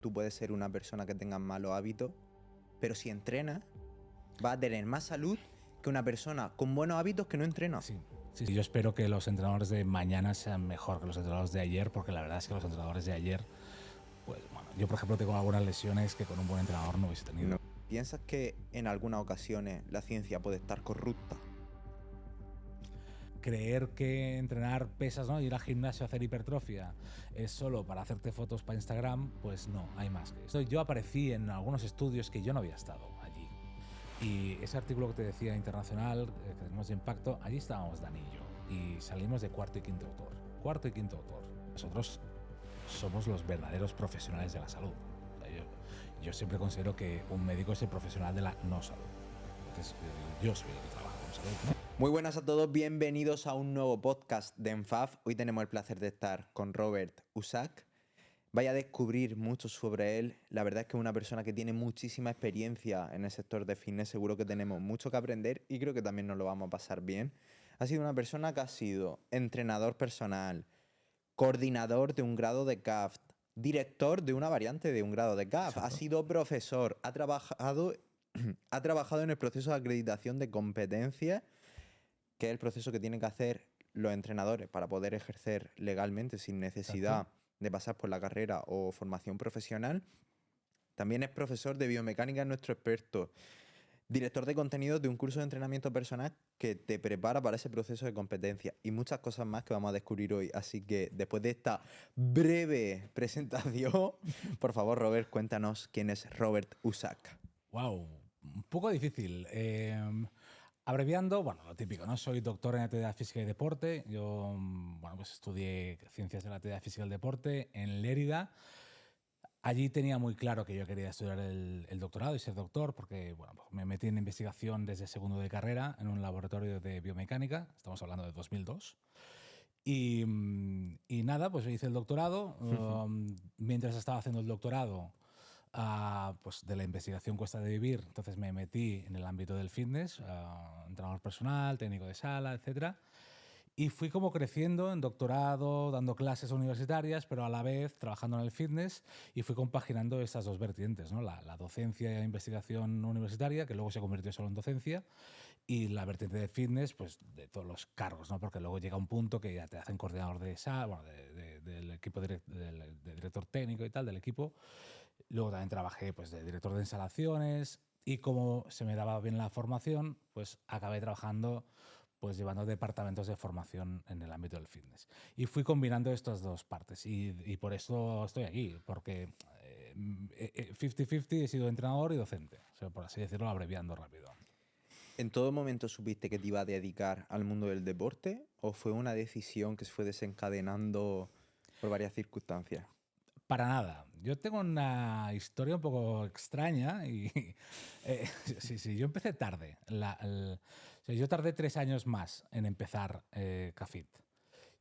Tú puedes ser una persona que tenga malos hábitos, pero si entrenas, vas a tener más salud que una persona con buenos hábitos que no entrena. Sí. Yo espero que los entrenadores de mañana sean mejor que los entrenadores de ayer, porque la verdad es que los entrenadores de ayer, pues bueno, yo por ejemplo tengo algunas lesiones que con un buen entrenador no hubiese tenido. ¿Piensas que en algunas ocasiones la ciencia puede estar corrupta? Creer que entrenar pesas, ¿no? Ir al gimnasio a hacer hipertrofia es solo para hacerte fotos para Instagram, pues no, hay más que eso. Yo aparecí en algunos estudios que yo no había estado allí. Y ese artículo que te decía internacional, que tenemos de impacto, allí estábamos Dani y yo. Y salimos de cuarto y quinto autor. Cuarto y quinto autor. Nosotros somos los verdaderos profesionales de la salud. O sea, yo siempre considero que un médico es el profesional de la no salud. Entonces, yo soy el que trabaja con salud, ¿no? Muy buenas a todos, bienvenidos a un nuevo podcast de ENFAF. Hoy tenemos el placer de estar con Robert Usak. Vaya a descubrir mucho sobre él. La verdad es que es una persona que tiene muchísima experiencia en el sector de fitness. Seguro que tenemos mucho que aprender y creo que también nos lo vamos a pasar bien. Ha sido una persona que ha sido entrenador personal, coordinador de un grado de CAFT, director de una variante de un grado de CAFT, ha sido profesor, ha trabajado en el proceso de acreditación de competencias, que es el proceso que tienen que hacer los entrenadores para poder ejercer legalmente sin necesidad de pasar por la carrera o formación profesional. También es profesor de biomecánica, nuestro experto. Director de contenidos de un curso de entrenamiento personal que te prepara para ese proceso de competencia y muchas cosas más que vamos a descubrir hoy. Así que después de esta breve presentación, por favor, Robert, cuéntanos quién es Robert Usak. Wow, un poco difícil. Abreviando, bueno, lo típico, ¿no? Soy doctor en actividad física y deporte. Yo, bueno, pues estudié ciencias de la actividad física y el deporte en Lérida. Allí tenía muy claro que yo quería estudiar el doctorado y ser doctor, porque bueno, pues me metí en investigación desde segundo de carrera en un laboratorio de biomecánica. Estamos hablando de 2002. Y nada, pues hice el doctorado. Mientras estaba haciendo el doctorado, pues de la investigación cuesta de vivir, entonces me metí en el ámbito del fitness, entrenador personal, técnico de sala, etcétera. Y fui como creciendo en doctorado, dando clases universitarias, pero a la vez trabajando en el fitness, y fui compaginando estas dos vertientes, ¿no? La docencia e investigación universitaria, que luego se convirtió solo en docencia, y la vertiente de fitness, pues de todos los cargos, ¿no? Porque luego llega un punto que ya te hacen coordinador de sala, bueno, del equipo de director técnico y tal, del equipo. Luego también trabajé pues, de director de instalaciones, y como se me daba bien la formación, pues acabé trabajando pues llevando departamentos de formación en el ámbito del fitness. Y fui combinando estas dos partes y por eso estoy aquí, porque 50-50 he sido entrenador y docente, o sea, por así decirlo, abreviando rápido. ¿En todo momento supiste que te iba a dedicar al mundo del deporte o fue una decisión que se fue desencadenando por varias circunstancias? Para nada. Yo tengo una historia un poco extraña y sí, yo empecé tarde. O sea, yo tardé 3 años más en empezar CAFIT.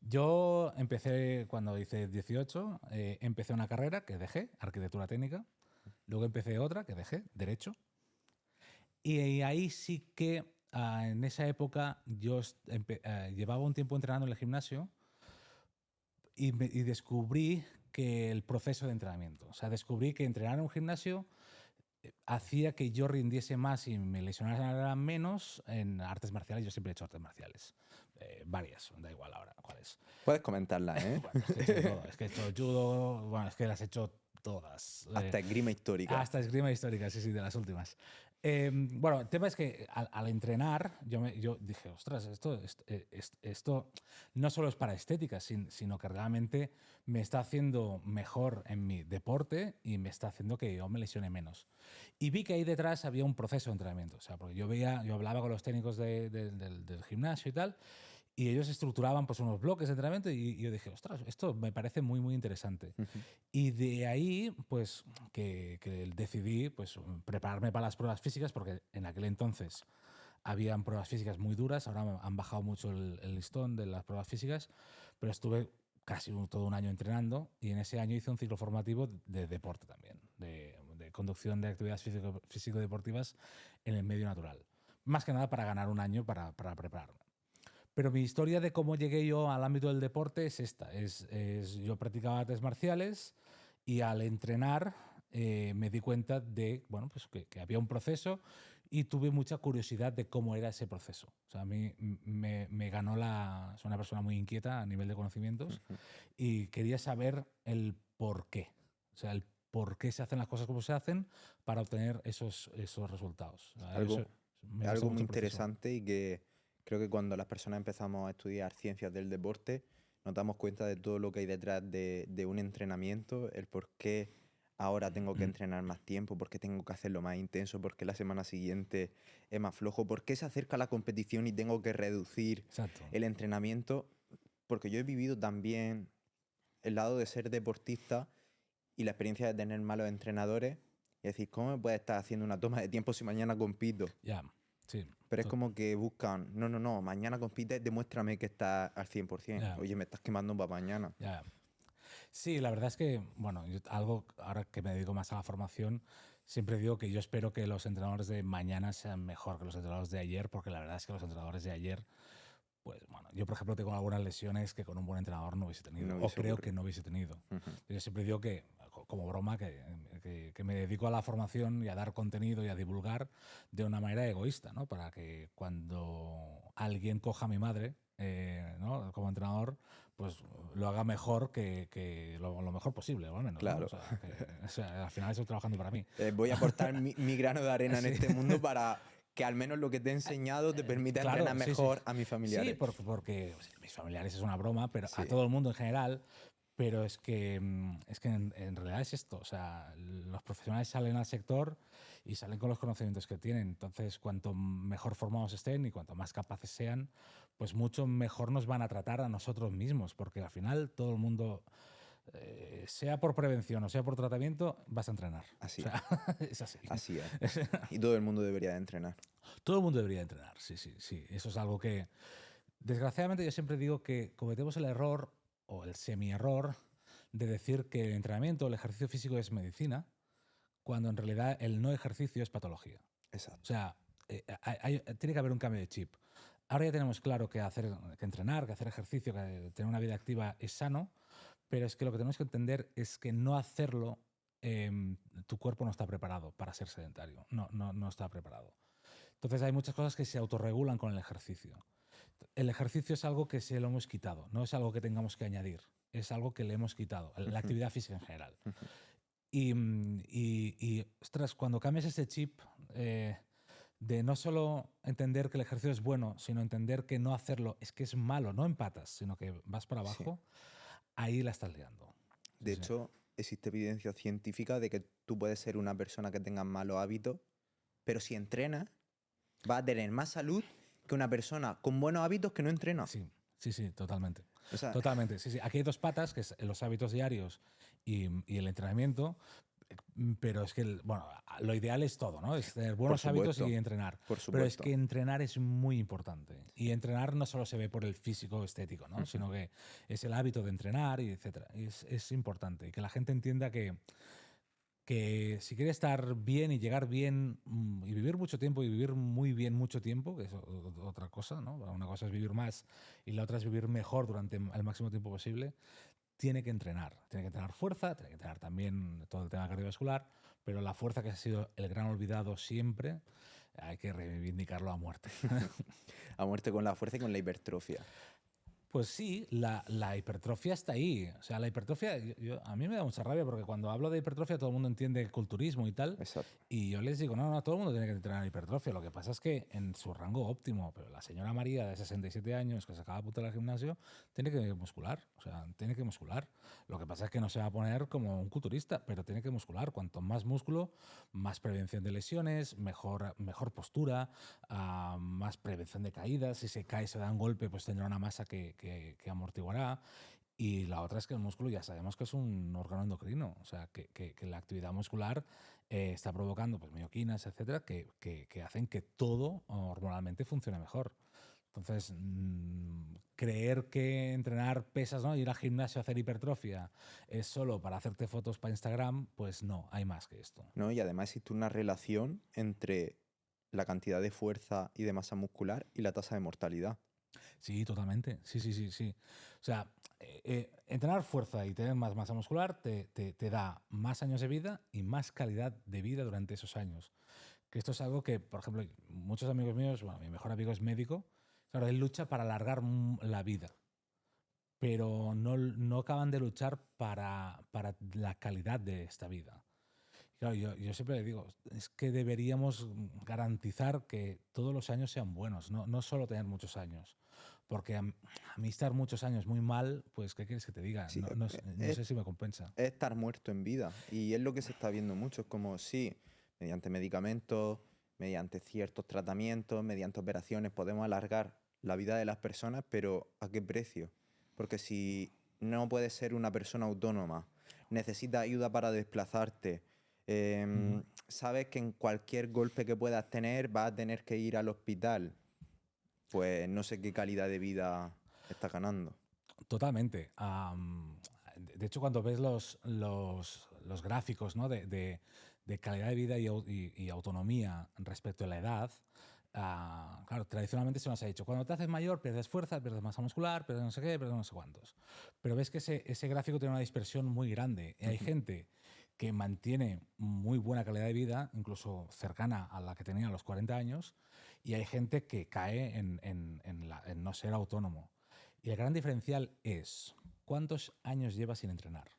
Yo empecé cuando hice 18, empecé una carrera que dejé, arquitectura técnica, luego empecé otra que dejé, derecho, y ahí sí que en esa época yo llevaba un tiempo entrenando en el gimnasio y descubrí que el proceso de entrenamiento, o sea, descubrí que entrenar en un gimnasio hacía que yo rindiese más y me lesionara menos en artes marciales. Yo siempre he hecho artes marciales. Varias, da igual ahora cuáles. Puedes comentarla, ¿eh? Bueno, es que he hecho todo. Es que he hecho judo, bueno, es que las he hecho todas. Hasta esgrima histórica. Hasta esgrima histórica, sí, de las últimas. Bueno, el tema es que al entrenar, yo dije, ostras, esto no solo es para estética, sino que realmente me está haciendo mejor en mi deporte y me está haciendo que yo me lesione menos. Y vi que ahí detrás había un proceso de entrenamiento. O sea, porque yo hablaba con los técnicos del gimnasio y tal, y ellos estructuraban pues unos bloques de entrenamiento y yo dije, ostras, esto me parece muy, muy interesante. Y de ahí, pues, que decidí pues, prepararme para las pruebas físicas, porque en aquel entonces habían pruebas físicas muy duras, ahora han bajado mucho el listón de las pruebas físicas, pero estuve casi todo un año entrenando y en ese año hice un ciclo formativo de deporte también, de conducción de actividades físico-deportivas en el medio natural. Más que nada para ganar un año para prepararme. Pero mi historia de cómo llegué yo al ámbito del deporte es esta. Yo practicaba artes marciales y al entrenar me di cuenta de, bueno, pues que había un proceso y tuve mucha curiosidad de cómo era ese proceso. O sea, a mí me ganó soy una persona muy inquieta a nivel de conocimientos y quería saber el por qué. O sea, el por qué se hacen las cosas como se hacen para obtener esos resultados. O sea, Algo, me es gusta algo mucho muy el proceso. interesante y que creo que cuando las personas empezamos a estudiar ciencias del deporte, nos damos cuenta de todo lo que hay detrás de un entrenamiento, el por qué ahora tengo que entrenar más tiempo, por qué tengo que hacerlo más intenso, por qué la semana siguiente es más flojo, por qué se acerca la competición y tengo que reducir Exacto. el entrenamiento, porque yo he vivido también el lado de ser deportista y la experiencia de tener malos entrenadores y decir, ¿cómo me puede estar haciendo una toma de tiempo si mañana compito? Ya, sí. Pero es como que buscan, no, mañana compites, demuéstrame que estás al 100%. Ya, Oye, me estás quemando para mañana. ya. Sí, la verdad es que, bueno, algo ahora que me dedico más a la formación, siempre digo que yo espero que los entrenadores de mañana sean mejor que los entrenadores de ayer, porque la verdad es que los entrenadores de ayer, pues bueno, yo por ejemplo tengo algunas lesiones que con un buen entrenador no hubiese tenido, No o hubiese creo que ocurrido. no hubiese tenido. Ujú. Yo siempre digo que, como broma, que me dedico a la formación y a dar contenido y a divulgar de una manera egoísta, ¿no? Para que cuando alguien coja a mi madre, ¿no? Como entrenador, pues lo haga mejor que lo mejor posible, o al menos, ¿no? Claro. O sea, al final estoy trabajando para mí. Voy a aportar mi grano de arena en Sí. este mundo para que al menos lo que te he enseñado te permita Claro, entrenar sí, sí. mejor a mis Sí, familiares. porque o sea, mis familiares es una broma, pero a Sí. todo el mundo en general. Pero es que en realidad es esto. O sea, los profesionales salen al sector y salen con los conocimientos que tienen. Entonces, cuanto mejor formados estén y cuanto más capaces sean, pues mucho mejor nos van a tratar a nosotros mismos. Porque al final todo el mundo, sea por prevención o sea por tratamiento, vas a entrenar. Así, O sea, es así. así es. Y todo el mundo debería de entrenar. Todo el mundo debería entrenar, sí, sí, sí. Eso es algo que, desgraciadamente, yo siempre digo que cometemos el error o el semi-error de decir que el entrenamiento, el ejercicio físico es medicina, cuando en realidad el no ejercicio es patología. O Exacto. sea, tiene que haber un cambio de chip. Ahora ya tenemos claro que entrenar, que hacer ejercicio, que tener una vida activa es sano, pero es que lo que tenemos que entender es que no hacerlo, tu cuerpo no está preparado para ser sedentario. No está preparado. Entonces hay muchas cosas que se autorregulan con el ejercicio. El ejercicio es algo que se lo hemos quitado, no es algo que tengamos que añadir, es algo que le hemos quitado, la actividad física en general. Ostras, cuando cambias ese chip, de no solo entender que el ejercicio es bueno, sino entender que no hacerlo es que es malo, no empatas, sino que vas para Sí. abajo, ahí la estás liando. De Sí. hecho, existe evidencia científica de que tú puedes ser una persona que tenga malos hábitos, pero si entrenas, vas a tener más salud que una persona con buenos hábitos que no entrena. Sí, sí, sí, totalmente. O sea, Totalmente, sí, sí. Aquí hay dos patas, que es los hábitos diarios y el entrenamiento, pero es que, bueno, lo ideal es todo, ¿no? Es tener buenos hábitos supuesto, y entrenar. por Pero es supuesto. que entrenar es muy importante. Y entrenar no solo se ve por el físico estético, ¿no? Sino que es el hábito de entrenar y etcétera. Es importante. Y que la gente entienda que si quiere estar bien y llegar bien, y vivir mucho tiempo y vivir muy bien mucho tiempo, que es otra cosa, ¿no? Una cosa es vivir más y la otra es vivir mejor durante el máximo tiempo posible, tiene que entrenar. Tiene que entrenar fuerza, tiene que entrenar también todo el tema cardiovascular, pero la fuerza, que ha sido el gran olvidado siempre, hay que reivindicarlo a muerte. A muerte con la fuerza y con la hipertrofia. Pues sí, la hipertrofia está ahí. O sea, la hipertrofia, a mí me da mucha rabia porque cuando hablo de hipertrofia todo el mundo entiende el culturismo y tal. Exacto. Y yo les digo, no, todo el mundo tiene que entrenar hipertrofia. Lo que pasa es que en su rango óptimo, pero la señora María de 67 años que se acaba de apuntar al gimnasio, tiene que muscular. O sea, tiene que muscular. Lo que pasa es que no se va a poner como un culturista, pero tiene que muscular. Cuanto más músculo, más prevención de lesiones, mejor postura, más prevención de caídas. Si se cae, se da un golpe, pues tendrá una masa que amortiguará. Y la otra es que el músculo ya sabemos que es un órgano endocrino, o sea, que la actividad muscular, está provocando pues, mioquinas, etcétera, que hacen que todo hormonalmente funcione mejor. Entonces, creer que entrenar pesas, ¿no? Ir al gimnasio a hacer hipertrofia es solo para hacerte fotos para Instagram, pues no, hay más que esto. ¿No? Y además existe una relación entre la cantidad de fuerza y de masa muscular y la tasa de mortalidad. Sí, totalmente. Sí, sí, sí, sí. O sea, entrenar fuerza y tener más masa muscular te da más años de vida y más calidad de vida durante esos años. Que esto es algo que, por ejemplo, muchos amigos míos, bueno, mi mejor amigo es médico, claro, él lucha para alargar la vida, pero no acaban de luchar para la calidad de esta vida. Claro, yo siempre le digo, es que deberíamos garantizar que todos los años sean buenos, no solo tener muchos años. Porque a mí estar muchos años muy mal, pues, ¿qué quieres que te diga? Sí, No sé si me compensa. es estar muerto en vida. Y es lo que se está viendo mucho. Es como, sí, mediante medicamentos, mediante ciertos tratamientos, mediante operaciones, podemos alargar la vida de las personas, pero ¿a qué precio? Porque si no puedes ser una persona autónoma, necesitas ayuda para desplazarte, sabes que en cualquier golpe que puedas tener vas a tener que ir al hospital, pues no sé qué calidad de vida estás ganando. Totalmente. De hecho, cuando ves los gráficos, ¿no? de calidad de vida y autonomía respecto a la edad, claro, tradicionalmente se nos ha dicho, cuando te haces mayor pierdes fuerza, pierdes masa muscular, pierdes no sé qué, pierdes no sé cuántos. Pero ves que ese gráfico tiene una dispersión muy grande. Y hay gente que mantiene muy buena calidad de vida, incluso cercana a la que tenía a los 40 años, y hay gente que cae en no ser autónomo. Y el gran diferencial es cuántos años llevas sin entrenar.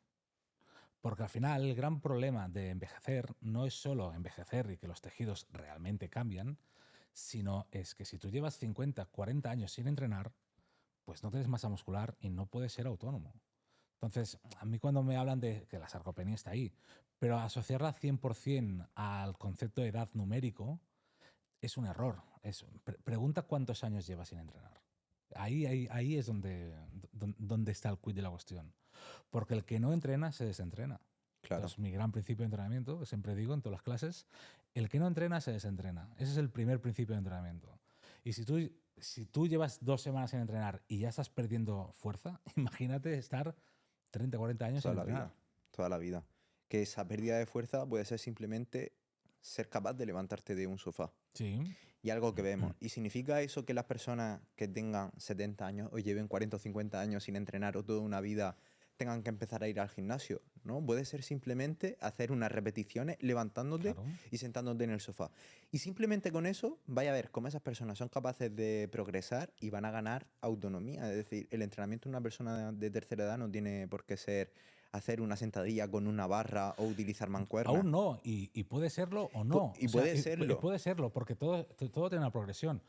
Porque al final el gran problema de envejecer no es solo envejecer y que los tejidos realmente cambian, sino es que si tú llevas 50, 40 años sin entrenar, pues no tienes masa muscular y no puedes ser autónomo. Entonces, a mí cuando me hablan de que la sarcopenia está ahí, pero asociarla 100% al concepto de edad numérico es un error. Pregunta cuántos años llevas sin entrenar. Ahí es donde está el quid de la cuestión. Porque el que no entrena se desentrena. Claro. Entonces, mi gran principio de entrenamiento, que siempre digo en todas las clases, el que no entrena se desentrena. Ese es el primer principio de entrenamiento. Y si tú llevas 2 semanas sin entrenar y ya estás perdiendo fuerza, imagínate estar 30, 40 años Toda sin la entrenar. vida, toda la vida. Que esa pérdida de fuerza puede ser simplemente ser capaz de levantarte de un sofá. Sí. Y algo que vemos. ¿Y significa eso que las personas que tengan 70 años o lleven 40 o 50 años sin entrenar o toda una vida tengan que empezar a ir al gimnasio? ¿No? Puede ser simplemente hacer unas repeticiones levantándote Claro. y sentándote en el sofá. Y simplemente con eso vaya a ver cómo esas personas son capaces de progresar y van a ganar autonomía. Es decir, el entrenamiento de una persona de tercera edad no tiene por qué ser hacer una sentadilla con una barra o utilizar mancuernas. Aún no, y puede serlo o no. Y puede serlo. Puede serlo, porque todo tiene una progresión.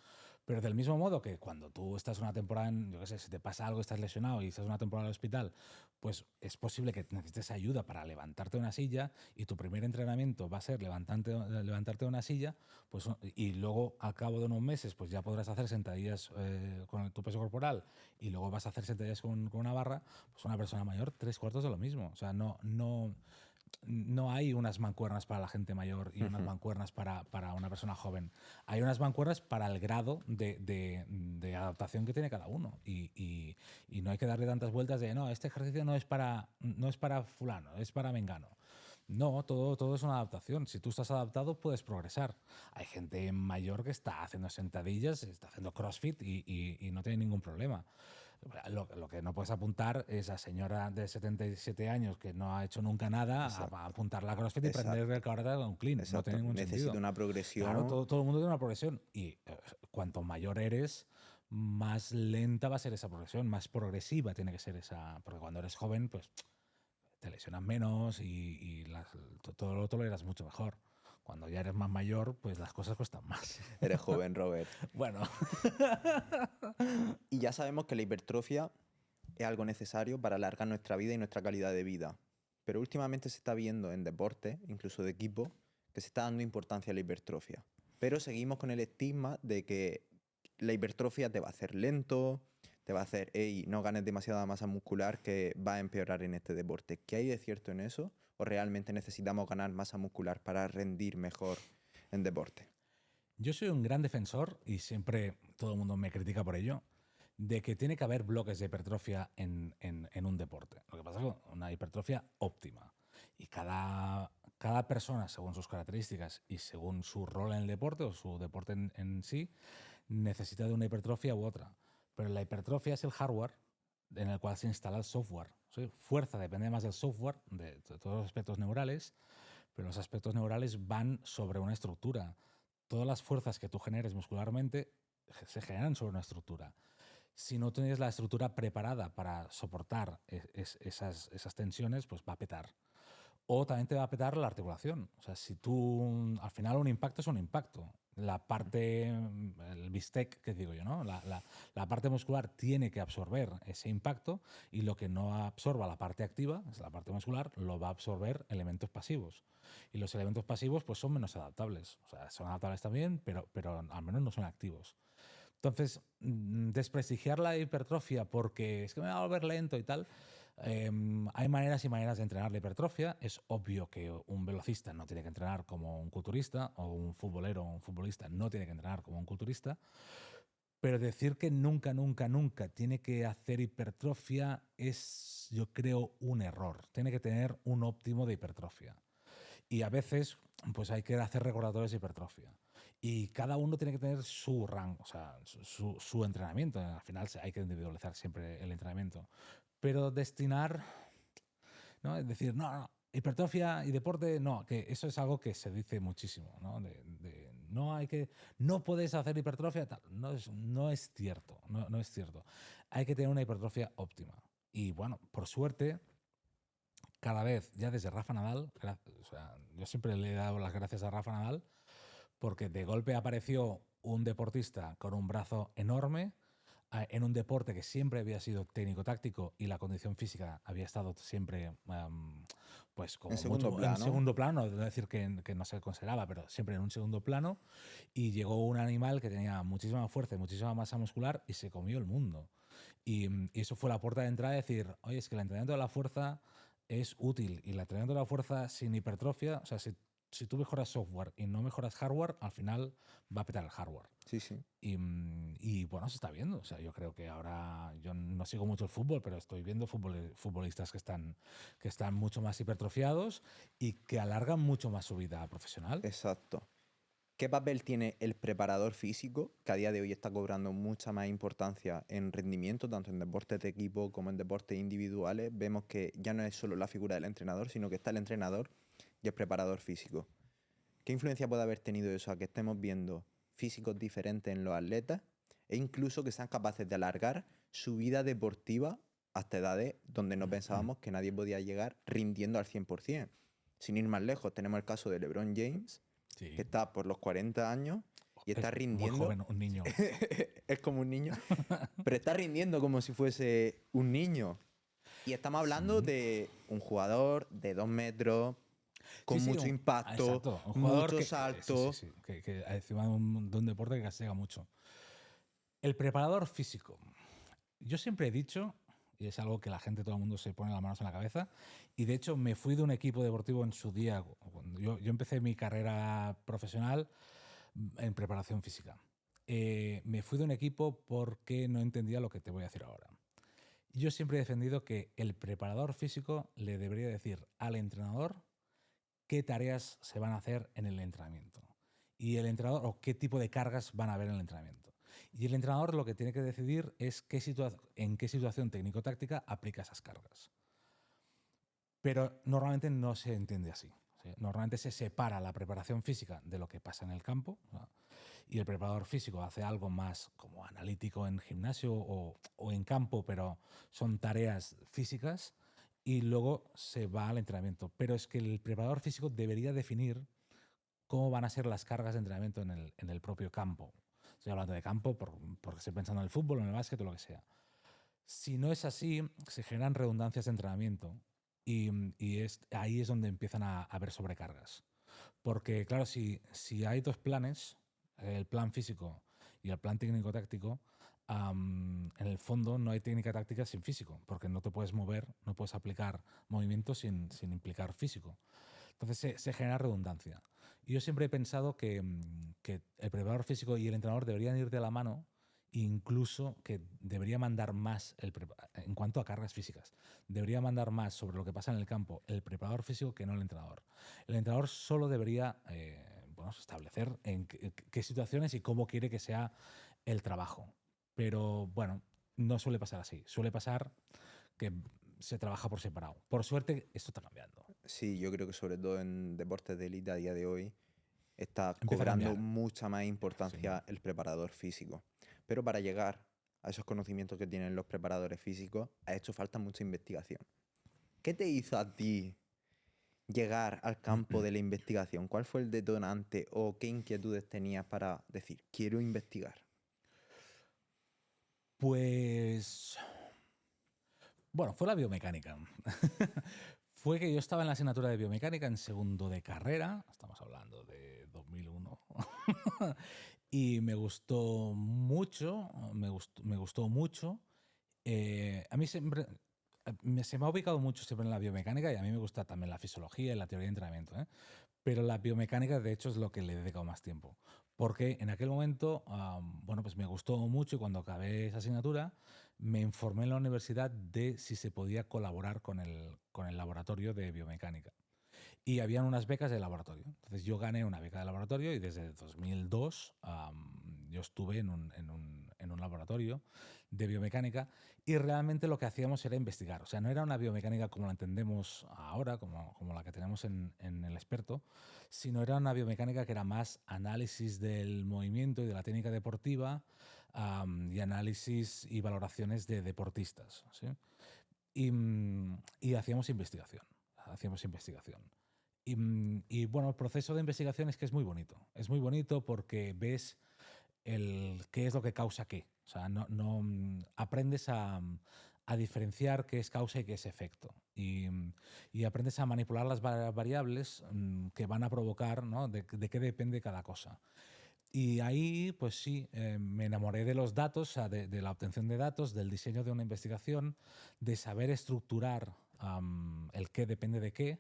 Pero del mismo modo que cuando tú estás una temporada, yo qué sé, si te pasa algo, estás lesionado y estás una temporada en el hospital, pues es posible que necesites ayuda para levantarte de una silla y tu primer entrenamiento va a ser levantarte de una silla, pues, y luego al cabo de unos meses pues ya podrás hacer sentadillas con tu peso corporal y luego vas a hacer sentadillas con una barra, pues una persona mayor, 3/4 de lo mismo. O sea, no hay unas mancuernas para la gente mayor y unas mancuernas para una persona joven. Hay unas mancuernas para el grado de adaptación que tiene cada uno. Y no hay que darle tantas vueltas de, no, este ejercicio no es para fulano, es para mengano. No, todo es una adaptación. Si tú estás adaptado, puedes progresar. Hay gente mayor que está haciendo sentadillas, está haciendo CrossFit y no tiene ningún problema. Lo que no puedes apuntar es a señora de 77 años que no ha hecho nunca nada a apuntarla a CrossFit y prender el cabrón con un clean. No Exacto. tiene ningún Necesita sentido. una progresión. Claro, todo el mundo tiene una progresión. Y cuanto mayor eres, más lenta va a ser esa progresión, más progresiva tiene que ser esa. Porque cuando eres joven, pues te lesionas menos y todo lo toleras mucho mejor. Cuando ya eres más mayor, pues las cosas cuestan más. Eres joven, Robert. Bueno. Y ya sabemos que la hipertrofia es algo necesario para alargar nuestra vida y nuestra calidad de vida. Pero últimamente se está viendo en deporte, incluso de equipo, que se está dando importancia a la hipertrofia. Pero seguimos con el estigma de que la hipertrofia te va a hacer lento, te va a hacer, hey, no ganes demasiada masa muscular que va a empeorar en este deporte. ¿Qué hay de cierto en eso? ¿O realmente necesitamos ganar masa muscular para rendir mejor en deporte? Yo soy un gran defensor, y siempre todo el mundo me critica por ello, de que tiene que haber bloques de hipertrofia en un deporte. Lo que pasa es que una hipertrofia óptima. Y cada persona, según sus características y según su rol en el deporte o su deporte en sí, necesita de una hipertrofia u otra. Pero la hipertrofia es el hardware en el cual se instala el software. ¿Sí? Fuerza depende más del software, de todos los aspectos neurales, pero los aspectos neurales van sobre una estructura. Todas las fuerzas que tú generes muscularmente se generan sobre una estructura. Si no tienes la estructura preparada para soportar esas tensiones, pues va a petar. O también te va a petar la articulación. O sea, si tú, al final un impacto es un impacto. La parte, el bistec, que digo yo, ¿no? La parte muscular tiene que absorber ese impacto y lo que no absorba la parte activa, es la parte muscular, lo va a absorber elementos pasivos. Y los elementos pasivos pues son menos adaptables. O sea, son adaptables también, pero al menos no son activos. Entonces, desprestigiar la hipertrofia porque es que me va a volver lento y tal. Hay maneras y maneras de entrenar la hipertrofia. Es obvio que un velocista no tiene que entrenar como un culturista, o un futbolero o un futbolista no tiene que entrenar como un culturista. Pero decir que nunca, nunca, nunca tiene que hacer hipertrofia es, yo creo, un error. Tiene que tener un óptimo de hipertrofia. Y a veces, pues hay que hacer recordatorios de hipertrofia. Y cada uno tiene que tener su rango, o sea, su entrenamiento. Al final hay que individualizar siempre el entrenamiento. Pero destinar, ¿no? Es decir, no, hipertrofia y deporte, no, que eso es algo que se dice muchísimo, ¿no? No hay que, no puedes hacer hipertrofia, tal. No es cierto, no es cierto. Hay que tener una hipertrofia óptima. Y bueno, por suerte, cada vez, ya desde Rafa Nadal, o sea, yo siempre le he dado las gracias a Rafa Nadal porque de golpe apareció un deportista con un brazo enorme en un deporte que siempre había sido técnico-táctico y la condición física había estado siempre pues En como segundo mucho en plano. segundo plano, es decir, que no se consideraba, pero siempre en un segundo plano, y llegó un animal que tenía muchísima fuerza y muchísima masa muscular y se comió el mundo. Y eso fue la puerta de entrada, de decir, oye, es que el entrenamiento de la fuerza es útil, y el entrenamiento de la fuerza sin hipertrofia, o sea, si tú mejoras software y no mejoras hardware, al final va a petar el hardware. Sí, sí. Y bueno, se está viendo. O sea, yo creo que ahora, yo no sigo mucho el fútbol, pero estoy viendo futbolistas que están mucho más hipertrofiados y que alargan mucho más su vida profesional. Exacto. ¿Qué papel tiene el preparador físico, que a día de hoy está cobrando mucha más importancia en rendimiento, tanto en deportes de equipo como en deportes individuales? Vemos que ya no es solo la figura del entrenador, sino que está el entrenador y el preparador físico. ¿Qué influencia puede haber tenido eso a que estemos viendo físicos diferentes en los atletas e incluso que sean capaces de alargar su vida deportiva hasta edades donde no pensábamos que nadie podía llegar rindiendo al 100%? Sin ir más lejos, tenemos el caso de LeBron James, Sí. que está por los 40 años y está Es rindiendo. muy joven, un niño. Es como un niño, pero está rindiendo como si fuese un niño. Y estamos hablando Sí. de un jugador de 2 metros, con Sí, sí, mucho impacto, exacto. Un jugador mucho que, salto. sí, que encima de un deporte que castiga mucho. El preparador físico. Yo siempre he dicho, y es algo que la gente, todo el mundo se pone las manos en la cabeza, y de hecho me fui de un equipo deportivo en su día. Cuando yo empecé mi carrera profesional en preparación física. Me fui de un equipo porque no entendía lo que te voy a decir ahora. Yo siempre he defendido que el preparador físico le debería decir al entrenador qué tareas se van a hacer en el entrenamiento, y el entrenador, o qué tipo de cargas van a haber en el entrenamiento. Y el entrenador lo que tiene que decidir es en qué situación técnico-táctica aplica esas cargas. Pero normalmente no se entiende así. ¿Sí? Normalmente se separa la preparación física de lo que pasa en el campo, ¿no? Y el preparador físico hace algo más como analítico en gimnasio o en campo, pero son tareas físicas, y luego se va al entrenamiento. Pero es que el preparador físico debería definir cómo van a ser las cargas de entrenamiento en el propio campo. Estoy hablando de campo porque estoy pensando en el fútbol, en el básquet o lo que sea. Si no es así, se generan redundancias de entrenamiento, y ahí es donde empiezan a haber sobrecargas. Porque, claro, si hay dos planes, el plan físico y el plan técnico-táctico, en el fondo no hay técnica táctica sin físico, porque no te puedes mover, no puedes aplicar movimientos sin implicar físico. Entonces se genera redundancia. Y yo siempre he pensado que el preparador físico y el entrenador deberían ir de la mano, incluso que debería mandar más, en cuanto a cargas físicas, debería mandar más sobre lo que pasa en el campo el preparador físico que no el entrenador. El entrenador solo debería establecer en qué situaciones y cómo quiere que sea el trabajo. Pero bueno, no suele pasar así. Suele pasar que se trabaja por separado. Por suerte, esto está cambiando. Sí, yo creo que sobre todo en deportes de élite a día de hoy está Empieza a cobrando cambiar. mucha más Sí. importancia el preparador físico. Pero para llegar a esos conocimientos que tienen los preparadores físicos, ha hecho falta mucha investigación. ¿Qué te hizo a ti llegar al campo de la investigación? ¿Cuál fue el detonante o qué inquietudes tenías para decir, quiero investigar? Pues, bueno, fue la biomecánica. Fue que yo estaba en la asignatura de biomecánica en segundo de carrera, estamos hablando de 2001, y me gustó mucho, me gustó mucho. A mí siempre, se me ha ubicado mucho siempre en la biomecánica y a mí me gusta también la fisiología y la teoría de entrenamiento, ¿eh? Pero la biomecánica, de hecho, es lo que le he dedicado más tiempo. Porque en aquel momento, bueno, pues me gustó mucho y cuando acabé esa asignatura me informé en la universidad de si se podía colaborar con el laboratorio de biomecánica. Y habían unas becas de laboratorio. Entonces yo gané una beca de laboratorio y desde 2002 yo estuve en un laboratorio de biomecánica y realmente lo que hacíamos era investigar. O sea, no era una biomecánica como la entendemos ahora, como la que tenemos en el experto, sino era una biomecánica que era más análisis del movimiento y de la técnica deportiva y análisis y valoraciones de deportistas. ¿Sí? Y hacíamos investigación. Hacíamos investigación. Y bueno, el proceso de investigación es que es muy bonito. Es muy bonito porque ves qué es lo que causa qué. O sea, aprendes a diferenciar qué es causa y qué es efecto. Y aprendes a manipular las variables que van a provocar, ¿no? De qué depende cada cosa. Y ahí, pues sí, me enamoré de los datos, o sea, de la obtención de datos, del diseño de una investigación, de saber estructurar el qué depende de qué.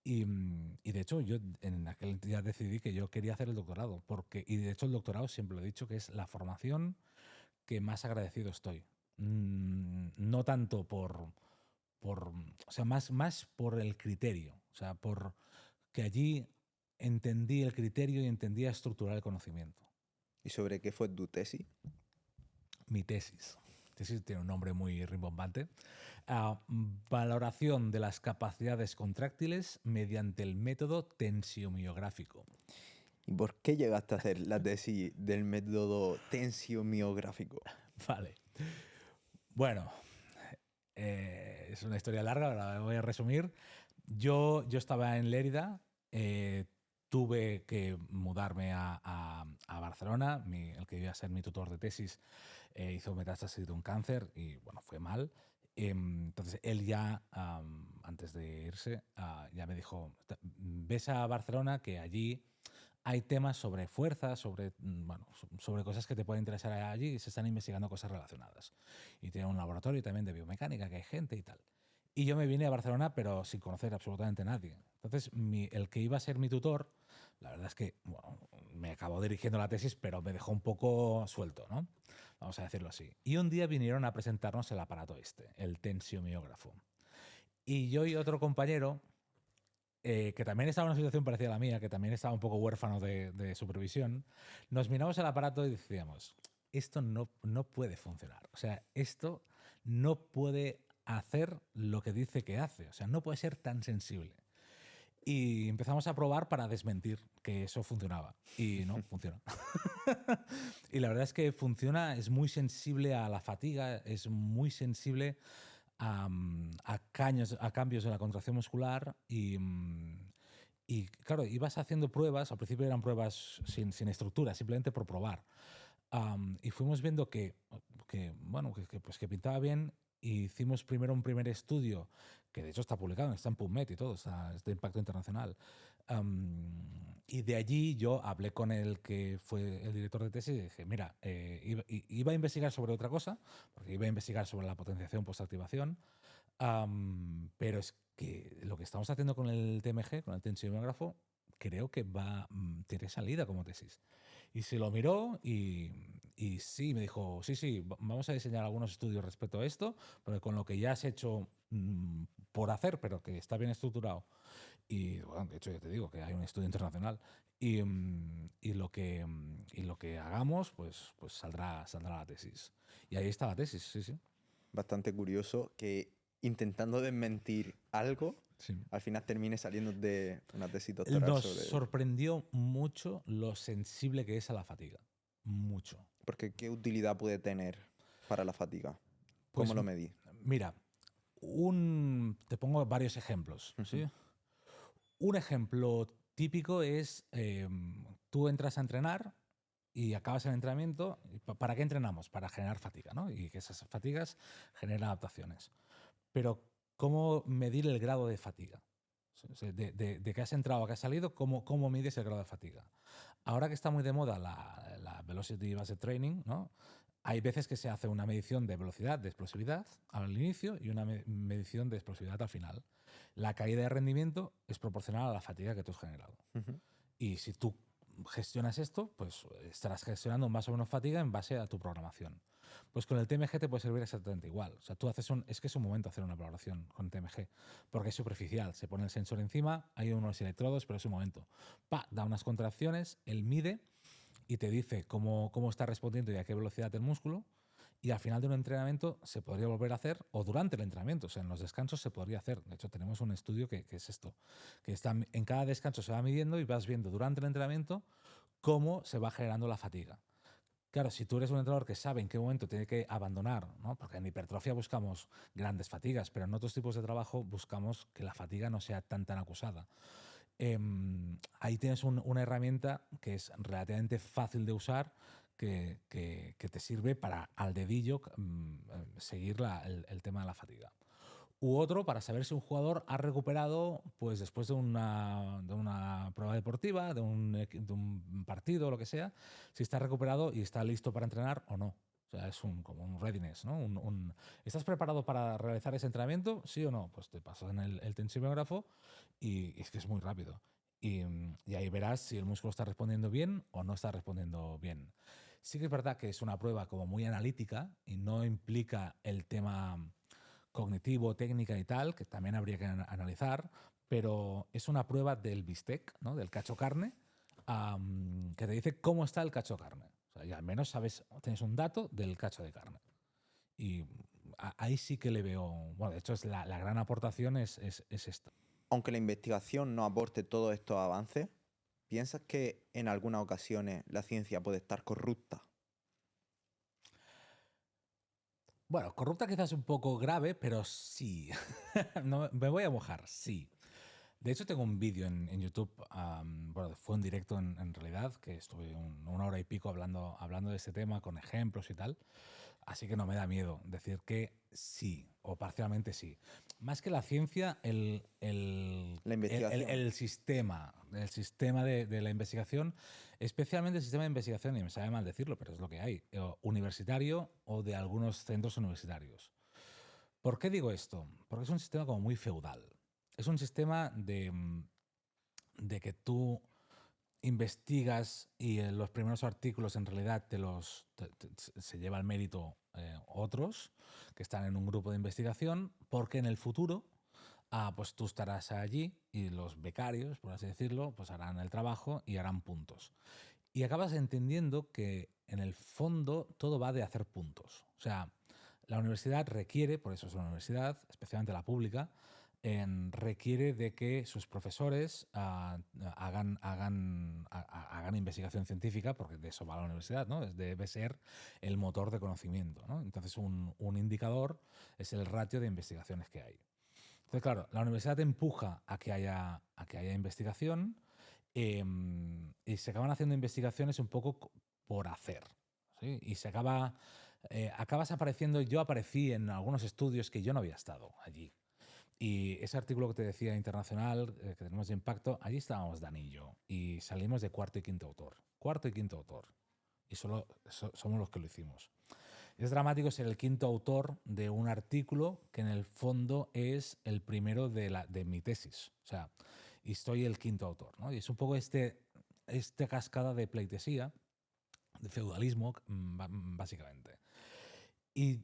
Y de hecho, yo en aquel día decidí que yo quería hacer el doctorado, y de hecho el doctorado siempre lo he dicho que es la formación que más agradecido estoy. No tanto o sea, más por el criterio, o sea, por que allí entendí el criterio y entendí a estructurar el conocimiento. ¿Y sobre qué fue tu tesis? Mi tesis. Tesis tiene un nombre muy rimbombante. Valoración de las capacidades contráctiles mediante el método tensiomiográfico. ¿Y por qué llegaste a hacer la tesis del método tensiomiográfico? Vale. Bueno, es una historia larga, la voy a resumir. Yo estaba en Lérida, tuve que mudarme a Barcelona. El que iba a ser mi tutor de tesis hizo metástasis de un cáncer y bueno, fue mal. Entonces él ya, antes de irse, ya me dijo, ves a Barcelona que allí hay temas sobre fuerza, sobre cosas que te pueden interesar allí y se están investigando cosas relacionadas. Y tiene un laboratorio también de biomecánica, que hay gente y tal. Y yo me vine a Barcelona, pero sin conocer absolutamente a nadie. Entonces, el que iba a ser mi tutor, la verdad es que bueno, me acabó dirigiendo la tesis, pero me dejó un poco suelto, ¿no? Vamos a decirlo así. Y un día vinieron a presentarnos el aparato el tensiomiógrafo. Y yo y otro compañero, que también estaba en una situación parecida a la mía, que también estaba un poco huérfano de supervisión, nos miramos el aparato y decíamos, esto no puede funcionar. O sea, esto no puede hacer lo que dice que hace. O sea, no puede ser tan sensible. Y empezamos a probar para desmentir que eso funcionaba. Y no, funciona. Y la verdad es que funciona, es muy sensible a la fatiga, es muy sensible a cambios en la contracción muscular y claro, ibas haciendo pruebas, al principio eran pruebas sin estructura, simplemente por probar. Y fuimos viendo bueno, pues que pintaba bien y hicimos primero un primer estudio que de hecho está publicado, está en PubMed y todo, es de impacto internacional. Y de allí yo hablé con el que fue el director de tesis y dije, mira, iba a investigar sobre otra cosa, porque iba a investigar sobre la potenciación postactivación, pero es que lo que estamos haciendo con el TMG, con el tensiomógrafo, creo que tiene salida como tesis. Y se lo miró y sí, me dijo, sí, vamos a diseñar algunos estudios respecto a esto, porque con lo que ya has hecho por hacer, pero que está bien estructurado. Y bueno, de hecho, ya te digo que hay un estudio internacional. Y lo que hagamos, pues saldrá la tesis. Y ahí está la tesis, sí. Bastante curioso que intentando desmentir algo, Sí. al final termine saliendo de una tesis doctoral Nos sobre... sorprendió mucho lo sensible que es a la fatiga. Mucho. Porque ¿qué utilidad puede tener para la fatiga? Pues ¿Cómo lo medí? mira, te pongo varios ejemplos. ¿Sí? Un ejemplo típico es, tú entras a entrenar y acabas el entrenamiento. ¿Para qué entrenamos? Para generar fatiga, ¿no? Y que esas fatigas generen adaptaciones. Pero, ¿cómo medir el grado de fatiga? O sea, de que has entrado a que has salido, ¿cómo mides el grado de fatiga? Ahora que está muy de moda la Velocity Based Training, ¿no? Hay veces que se hace una medición de velocidad, de explosividad al inicio y una medición de explosividad al final. La caída de rendimiento es proporcional a la fatiga que tú has generado. Y si tú gestionas esto, pues estarás gestionando más o menos fatiga en base a tu programación. Pues con el TMG te puede servir exactamente igual. O sea, tú haces es que es un momento hacer una valoración con TMG, porque es superficial. Se pone el sensor encima, hay unos electrodos, pero es un momento. Da unas contracciones, él mide y te dice cómo está respondiendo y a qué velocidad el músculo. Y al final de un entrenamiento se podría volver a hacer, o durante el entrenamiento, o sea, en los descansos se podría hacer. De hecho, tenemos un estudio que es esto, que en cada descanso se va midiendo y vas viendo durante el entrenamiento cómo se va generando la fatiga. Claro, si tú eres un entrenador que sabe en qué momento tiene que abandonar, ¿no? Porque en hipertrofia buscamos grandes fatigas, pero en otros tipos de trabajo buscamos que la fatiga no sea tan acusada. Ahí tienes una herramienta que es relativamente fácil de usar, que te sirve para al dedillo seguir el tema de la fatiga. U otro para saber si un jugador ha recuperado pues después de una prueba deportiva, de un partido o lo que sea, si está recuperado y está listo para entrenar o no. O sea, es como un readiness, ¿no? ¿Estás preparado para realizar ese entrenamiento? ¿Sí o no? Pues te pasas en el tensiógrafo y es que es muy rápido. Y ahí verás si el músculo está respondiendo bien o no está respondiendo bien. Sí que es verdad que es una prueba como muy analítica y no implica el tema cognitivo, técnica y tal, que también habría que analizar, pero es una prueba del bistec, ¿no? Del cacho carne, que te dice cómo está el cacho carne. O sea, y al menos tienes un dato del cacho de carne. Y ahí sí que le veo, bueno, de hecho la gran aportación es esta. Aunque la investigación no aporte todos estos avances, ¿piensas que en algunas ocasiones la ciencia puede estar corrupta? Bueno, corrupta quizás un poco grave, pero sí. No, me voy a mojar, sí. De hecho, tengo un vídeo en YouTube, bueno, fue un directo en realidad, que estuve una hora y pico hablando de este tema con ejemplos y tal. Así que no me da miedo decir que sí, o parcialmente sí. Más que la ciencia, La investigación. el sistema de la investigación, especialmente el sistema de investigación, y me sabe mal decirlo, pero es lo que hay, universitario o de algunos centros universitarios. ¿Por qué digo esto? Porque es un sistema como muy feudal. Es un sistema de que tú investigas y en los primeros artículos en realidad se lleva el mérito otros que están en un grupo de investigación, porque en el futuro pues tú estarás allí y los becarios, por así decirlo, pues harán el trabajo y harán puntos. Y acabas entendiendo que en el fondo todo va de hacer puntos. O sea, la universidad requiere, por eso es una universidad, especialmente la pública, requiere de que sus profesores hagan investigación científica, porque de eso va la universidad, ¿no? Debe ser el motor de conocimiento, ¿no? Entonces, un indicador es el ratio de investigaciones que hay. Entonces, claro, la universidad empuja a que haya investigación y se acaban haciendo investigaciones un poco por hacer, ¿sí? Y acabas apareciendo, yo aparecí en algunos estudios que yo no había estado allí. Y ese artículo que te decía internacional, que tenemos de impacto, allí estábamos Dan y yo, y salimos de cuarto y quinto autor. Cuarto y quinto autor. Y solo somos los que lo hicimos. Es dramático ser el quinto autor de un artículo que en el fondo es el primero de mi tesis. O sea, y soy el quinto autor, ¿no? Y es un poco esta cascada de pleitesía, de feudalismo, básicamente. Y,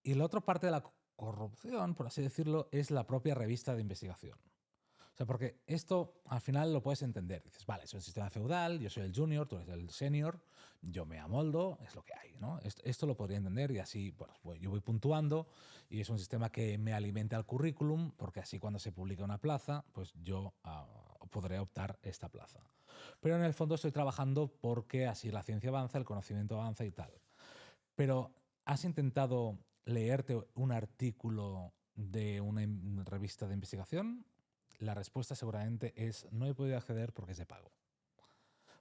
y la otra parte de la corrupción, por así decirlo, es la propia revista de investigación. O sea, porque esto al final lo puedes entender. Dices, vale, es un sistema feudal, yo soy el junior, tú eres el senior, yo me amoldo, es lo que hay, ¿no? Esto lo podría entender y así, pues yo voy puntuando y es un sistema que me alimenta el currículum porque así cuando se publica una plaza, pues yo podré optar esta plaza. Pero en el fondo estoy trabajando porque así la ciencia avanza, el conocimiento avanza y tal. Pero ¿has intentado leerte un artículo de una revista de investigación? La respuesta seguramente es no he podido acceder porque es de pago.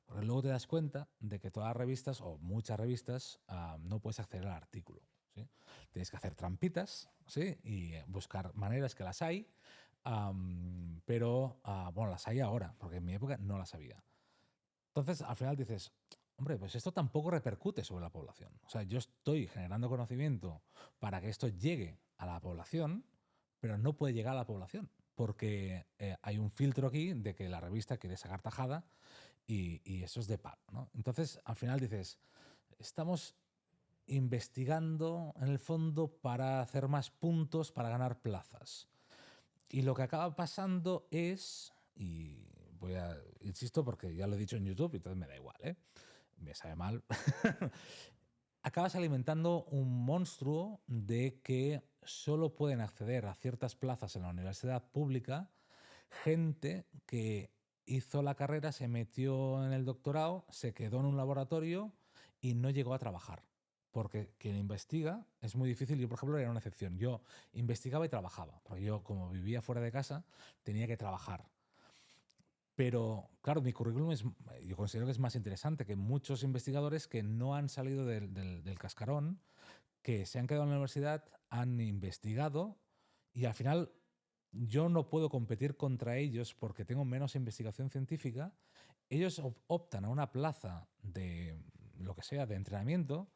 Porque luego te das cuenta de que todas las revistas, o muchas revistas, no puedes acceder al artículo, ¿sí? Tienes que hacer trampitas, ¿sí? Y buscar maneras, que las hay, pero bueno, las hay ahora, porque en mi época no las había. Entonces, al final dices, hombre, pues esto tampoco repercute sobre la población. O sea, yo estoy generando conocimiento para que esto llegue a la población, pero no puede llegar a la población, porque hay un filtro aquí de que la revista quiere sacar tajada y eso es de pago, ¿no? Entonces, al final dices, estamos investigando en el fondo para hacer más puntos, para ganar plazas. Y lo que acaba pasando es, y insisto porque ya lo he dicho en YouTube y entonces me da igual, ¿eh? Me sabe mal. Acabas alimentando un monstruo de que solo pueden acceder a ciertas plazas en la universidad pública gente que hizo la carrera, se metió en el doctorado, se quedó en un laboratorio y no llegó a trabajar. Porque quien investiga es muy difícil. Yo, por ejemplo, era una excepción. Yo investigaba y trabajaba. Porque yo, como vivía fuera de casa, tenía que trabajar. Pero, claro, mi currículum yo considero que es más interesante que muchos investigadores que no han salido del cascarón, que se han quedado en la universidad, han investigado y al final yo no puedo competir contra ellos porque tengo menos investigación científica. Ellos optan a una plaza de lo que sea, de entrenamiento,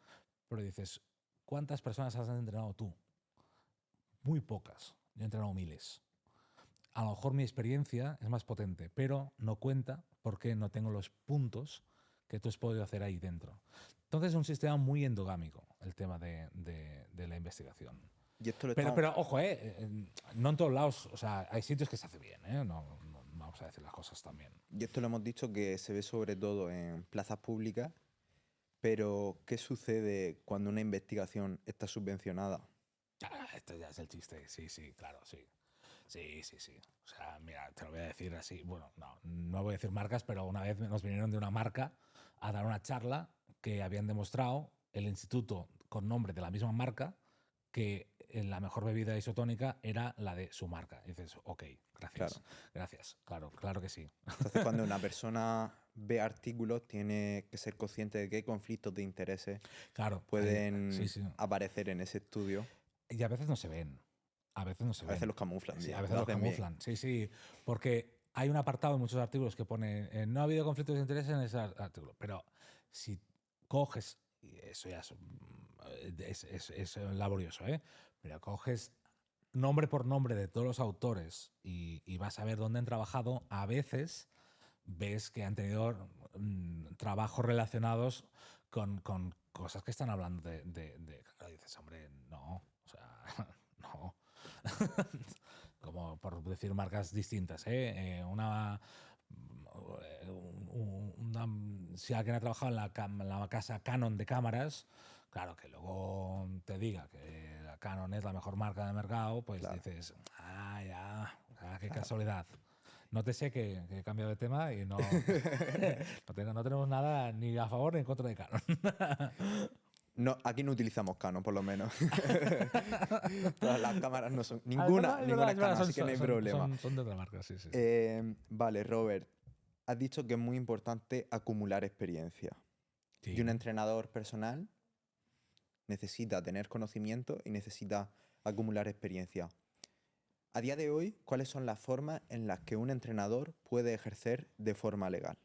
pero dices, ¿cuántas personas has entrenado tú? Muy pocas. Yo he entrenado miles. A lo mejor mi experiencia es más potente, pero no cuenta porque no tengo los puntos que tú has podido hacer ahí dentro. Entonces es un sistema muy endogámico el tema de la investigación. Y esto lo Pero ojo, no en todos lados, o sea, hay sitios que se hace bien, no vamos a decir las cosas también. Y esto lo hemos dicho que se ve sobre todo en plazas públicas, pero ¿qué sucede cuando una investigación está subvencionada? Esto ya es el chiste, sí, claro, sí. Sí. O sea, mira, te lo voy a decir así. Bueno, no voy a decir marcas, pero una vez nos vinieron de una marca a dar una charla que habían demostrado el instituto con nombre de la misma marca que la mejor bebida isotónica era la de su marca. Y dices, ok, gracias. Claro que sí. Entonces, cuando una persona ve artículos, tiene que ser consciente de qué conflictos de intereses pueden aparecer en ese estudio. Y a veces no se ven. A veces los camuflan. Sí, a veces los camuflan. Sí, porque hay un apartado en muchos artículos que pone no ha habido conflictos de interés en ese artículo. Pero si coges, y eso ya es laborioso, pero coges nombre por nombre de todos los autores y vas a ver dónde han trabajado, a veces ves que han tenido trabajos relacionados con cosas que están hablando claro, dices, hombre, no, o sea, no. Como por decir marcas distintas, si alguien ha trabajado en la casa Canon de cámaras, claro, que luego te diga que la Canon es la mejor marca de mercado, pues dices, qué casualidad. Nótese que he cambiado de tema y no tenemos nada ni a favor ni en contra de Canon. No, aquí no utilizamos Canon, por lo menos. Todas las cámaras no son... Ninguna es Canon, así que no hay problema. Son de otra marca, sí. Vale, Robert. Has dicho que es muy importante acumular experiencia. Sí. Y un entrenador personal necesita tener conocimiento y necesita acumular experiencia. A día de hoy, ¿cuáles son las formas en las que un entrenador puede ejercer de forma legal?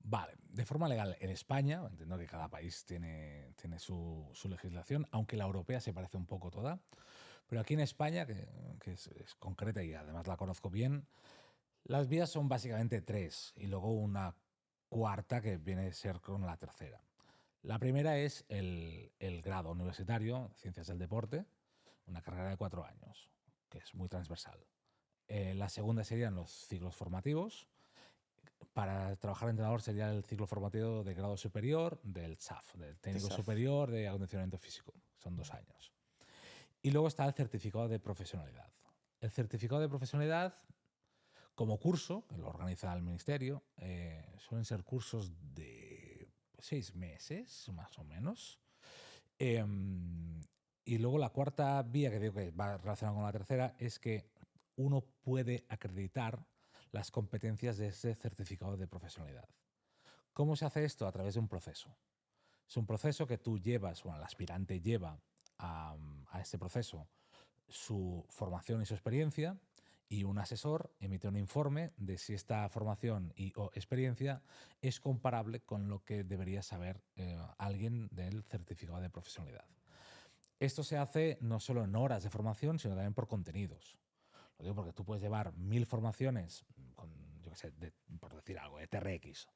Vale, de forma legal en España, entiendo que cada país tiene su legislación, aunque la europea se parece un poco toda, pero aquí en España, que es concreta y además la conozco bien, Las vías son básicamente 3 y luego una cuarta que viene a ser con la tercera. La primera es el grado universitario, Ciencias del Deporte, una carrera de 4 años, que es muy transversal. La segunda serían los ciclos formativos. Para trabajar de entrenador sería el ciclo formativo de grado superior del SAF, del Técnico SAF. Superior de Acondicionamiento Físico. Son 2 años. Y luego está el certificado de profesionalidad. El certificado de profesionalidad, como curso, que lo organiza el Ministerio, suelen ser cursos de 6 meses, más o menos. Y luego la cuarta vía, que digo que va relacionada con la tercera, es que uno puede acreditar las competencias de ese certificado de profesionalidad. ¿Cómo se hace esto? A través de un proceso. Es un proceso que tú llevas, bueno, el aspirante lleva a este proceso su formación y su experiencia, y un asesor emite un informe de si esta formación o experiencia es comparable con lo que debería saber alguien del certificado de profesionalidad. Esto se hace no solo en horas de formación, sino también por contenidos. Lo digo porque tú puedes llevar 1000 formaciones con, yo qué sé, por decir algo, de TRX.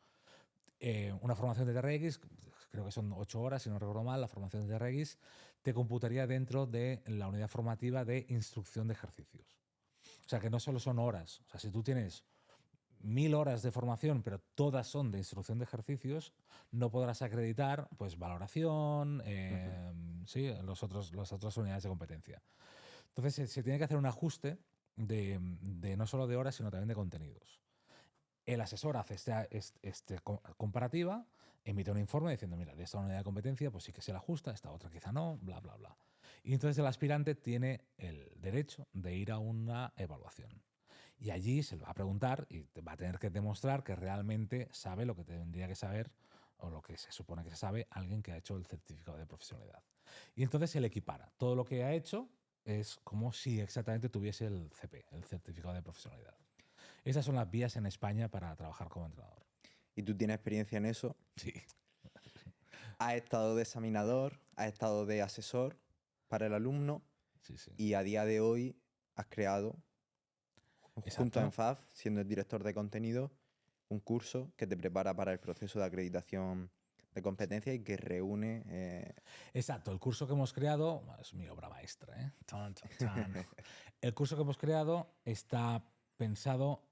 Una formación de TRX, creo que son 8 horas, si no recuerdo mal, la formación de TRX te computaría dentro de la unidad formativa de instrucción de ejercicios. O sea, que no solo son horas. O sea, si tú tienes 1000 horas de formación, pero todas son de instrucción de ejercicios, no podrás acreditar pues valoración, sí, las otras unidades de competencia. Entonces, se tiene que hacer un ajuste de no solo de horas, sino también de contenidos. El asesor hace esta comparativa, emite un informe diciendo, mira, de esta unidad de competencia pues sí que se le ajusta, esta otra quizá no, bla, bla, bla. Y entonces el aspirante tiene el derecho de ir a una evaluación. Y allí se le va a preguntar y va a tener que demostrar que realmente sabe lo que tendría que saber o lo que se supone que se sabe alguien que ha hecho el certificado de profesionalidad. Y entonces se le equipara. Todo lo que ha hecho es como si exactamente tuviese el CP, el certificado de profesionalidad. Esas son las vías en España para trabajar como entrenador. ¿Y tú tienes experiencia en eso? Sí. Has estado de examinador, has estado de asesor para el alumno Sí, sí. y a día de hoy has creado, junto a Exacto. ENFAF, siendo el director de contenido, un curso que te prepara para el proceso de acreditación de competencia y que reúne... Exacto. El curso que hemos creado es mi obra maestra, ¿eh? Tan, tan, tan. El curso que hemos creado está pensado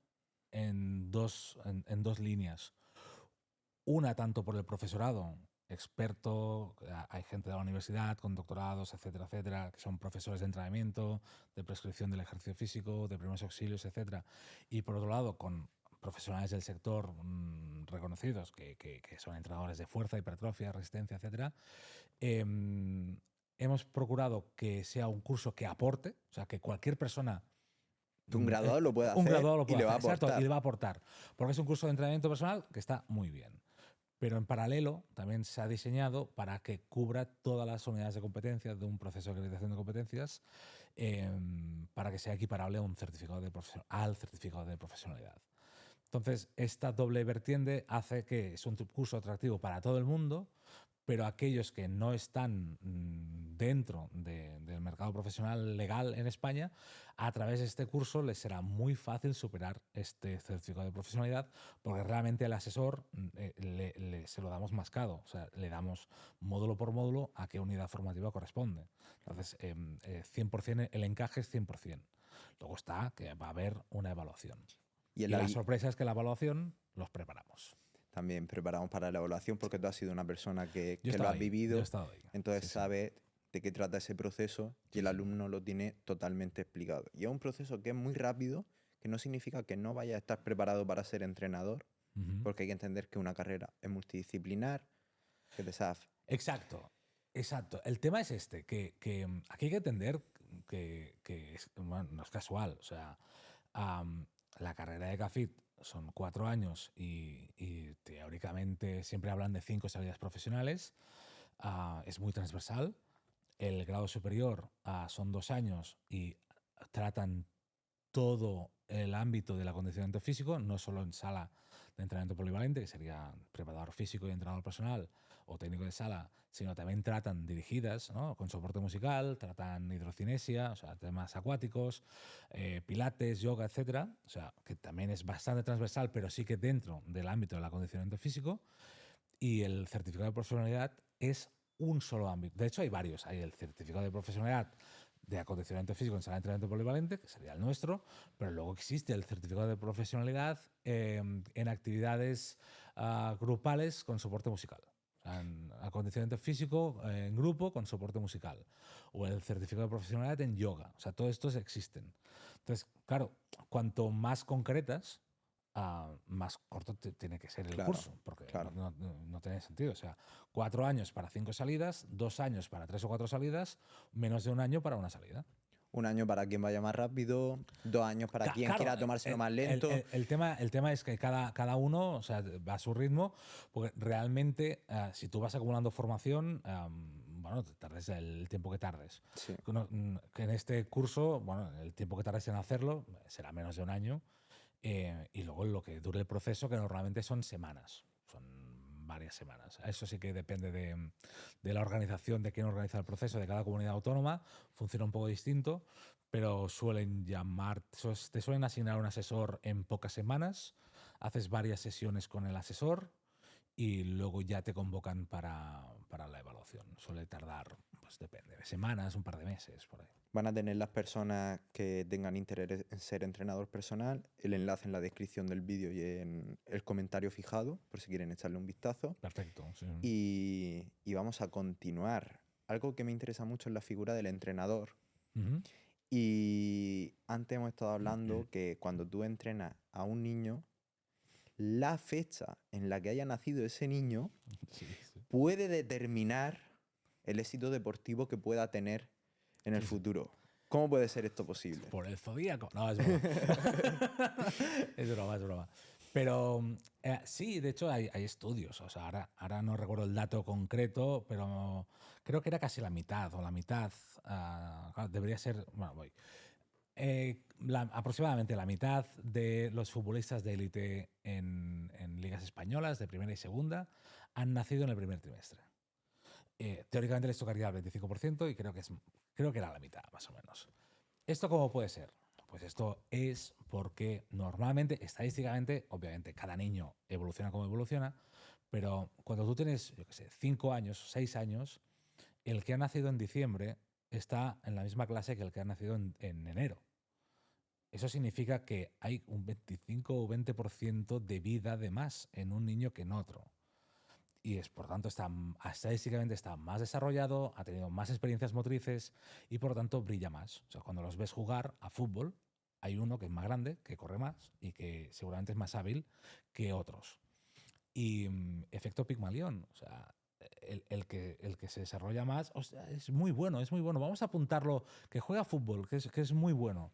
en dos líneas. Una, tanto por el profesorado, experto, hay gente de la universidad con doctorados, etcétera, etcétera, que son profesores de entrenamiento, de prescripción del ejercicio físico, de primeros auxilios, etcétera. Y por otro lado, con profesionales del sector reconocidos, que son entrenadores de fuerza, hipertrofia, resistencia, etcétera. Hemos procurado que sea un curso que aporte, o sea, que cualquier persona Un graduado lo puede un hacer graduado lo y puede le va a hacer, exacto, y aportar. le va a aportar. Porque es un curso de entrenamiento personal que está muy bien. Pero en paralelo también se ha diseñado para que cubra todas las unidades de competencia de un proceso de acreditación de competencias para que sea equiparable a un certificado al certificado de profesionalidad. Entonces, esta doble vertiente hace que es un curso atractivo para todo el mundo, pero aquellos que no están dentro del mercado profesional legal en España, a través de este curso les será muy fácil superar este certificado de profesionalidad, porque realmente el asesor se lo damos mascado, o sea, le damos módulo por módulo a qué unidad formativa corresponde. Entonces, 100%, el encaje es 100%. Luego está que va a haber una evaluación. Y Y la sorpresa es que la evaluación los preparamos. También preparamos para la evaluación porque tú has sido una persona que Yo he lo estado has ahí, vivido, yo he estado ahí. entonces Sí, sí. sabes de qué trata ese proceso y Sí, el sí. alumno lo tiene totalmente explicado. Y es un proceso que es muy rápido, que no significa que no vayas a estar preparado para ser entrenador, Ujú. porque hay que entender que una carrera es multidisciplinar, que te SAF. Exacto, exacto. El tema es este, que aquí hay que entender bueno, no es casual. O sea, la carrera de CAFIT son 4 años y teóricamente siempre hablan de 5 salidas profesionales. Es muy transversal. El grado superior son 2 años y tratan todo el ámbito del acondicionamiento físico, no solo en sala de de entrenamiento polivalente, que sería preparador físico y entrenador personal o técnico de sala, sino también tratan dirigidas, ¿no? Con soporte musical, tratan hidrocinesia, o sea, temas acuáticos, pilates, yoga, etcétera. O sea, que también es bastante transversal, pero sí que dentro del ámbito del acondicionamiento físico. Y el certificado de profesionalidad es un solo ámbito. De hecho, hay varios. Hay el certificado de profesionalidad de acondicionamiento físico en sala de entrenamiento polivalente, que sería el nuestro, pero luego existe el certificado de profesionalidad en actividades grupales con soporte musical. O sea, en acondicionamiento físico en grupo con soporte musical. O el certificado de profesionalidad en yoga. O sea, todos estos existen. Entonces, claro, cuanto más concretas, más corto tiene que ser el Claro, curso, porque claro. no tiene sentido. O sea, 4 años para 5 salidas, 2 años para 3 o 4 salidas, menos de un año para una salida. 1 año para quien vaya más rápido, 2 años para quien Claro, quiera tomárselo más lento. el tema es que cada uno, o sea, va a su ritmo, porque realmente si tú vas acumulando formación, bueno, te tardes el tiempo que tardes. Sí. Que en este curso, bueno, el tiempo que tardes en hacerlo será menos de un año. Y luego lo que dure el proceso, que normalmente son semanas, son varias semanas. Eso sí que depende de la organización, de quién organiza el proceso, de cada comunidad autónoma, funciona un poco distinto, pero te suelen asignar un asesor en pocas semanas, haces varias sesiones con el asesor y luego ya te convocan para la evaluación. Suele tardar, pues depende, de semanas, un par de meses, por ahí. Van a tener las personas que tengan interés en ser entrenador personal el enlace en la descripción del vídeo y en el comentario fijado, por si quieren echarle un vistazo. Perfecto, sí. Y vamos a continuar. Algo que me interesa mucho es la figura del entrenador. Ujú. Y antes hemos estado hablando que cuando tú entrenas a un niño, la fecha en la que haya nacido ese niño Sí, sí. puede determinar el éxito deportivo que pueda tener en el Sí, sí. futuro. ¿Cómo puede ser esto posible? Por el zodíaco. No, es broma. Es broma, es broma. Pero sí, de hecho hay estudios. O sea, ahora no recuerdo el dato concreto, pero creo que era casi la mitad o la mitad. Claro, debería ser. Bueno, voy. Aproximadamente la mitad de los futbolistas de élite en ligas españolas, de primera y segunda, han nacido en el primer trimestre. Teóricamente les tocaría el 25% y creo que era la mitad, más o menos. ¿Esto cómo puede ser? Pues esto es porque normalmente, estadísticamente, obviamente cada niño evoluciona como evoluciona, pero cuando tú tienes, yo qué sé, 5 años, 6 años, el que ha nacido en diciembre está en la misma clase que el que ha nacido en enero. Eso significa que hay un 25 o 20% de vida de más en un niño que en otro. Y por tanto, estadísticamente está más desarrollado, ha tenido más experiencias motrices y por lo tanto brilla más. O sea, cuando los ves jugar a fútbol, hay uno que es más grande, que corre más y que seguramente es más hábil que otros. Y efecto Pigmalión, o sea, el que se desarrolla más, o sea, es muy bueno, es muy bueno. Vamos a apuntarlo, que juega fútbol, que es muy bueno.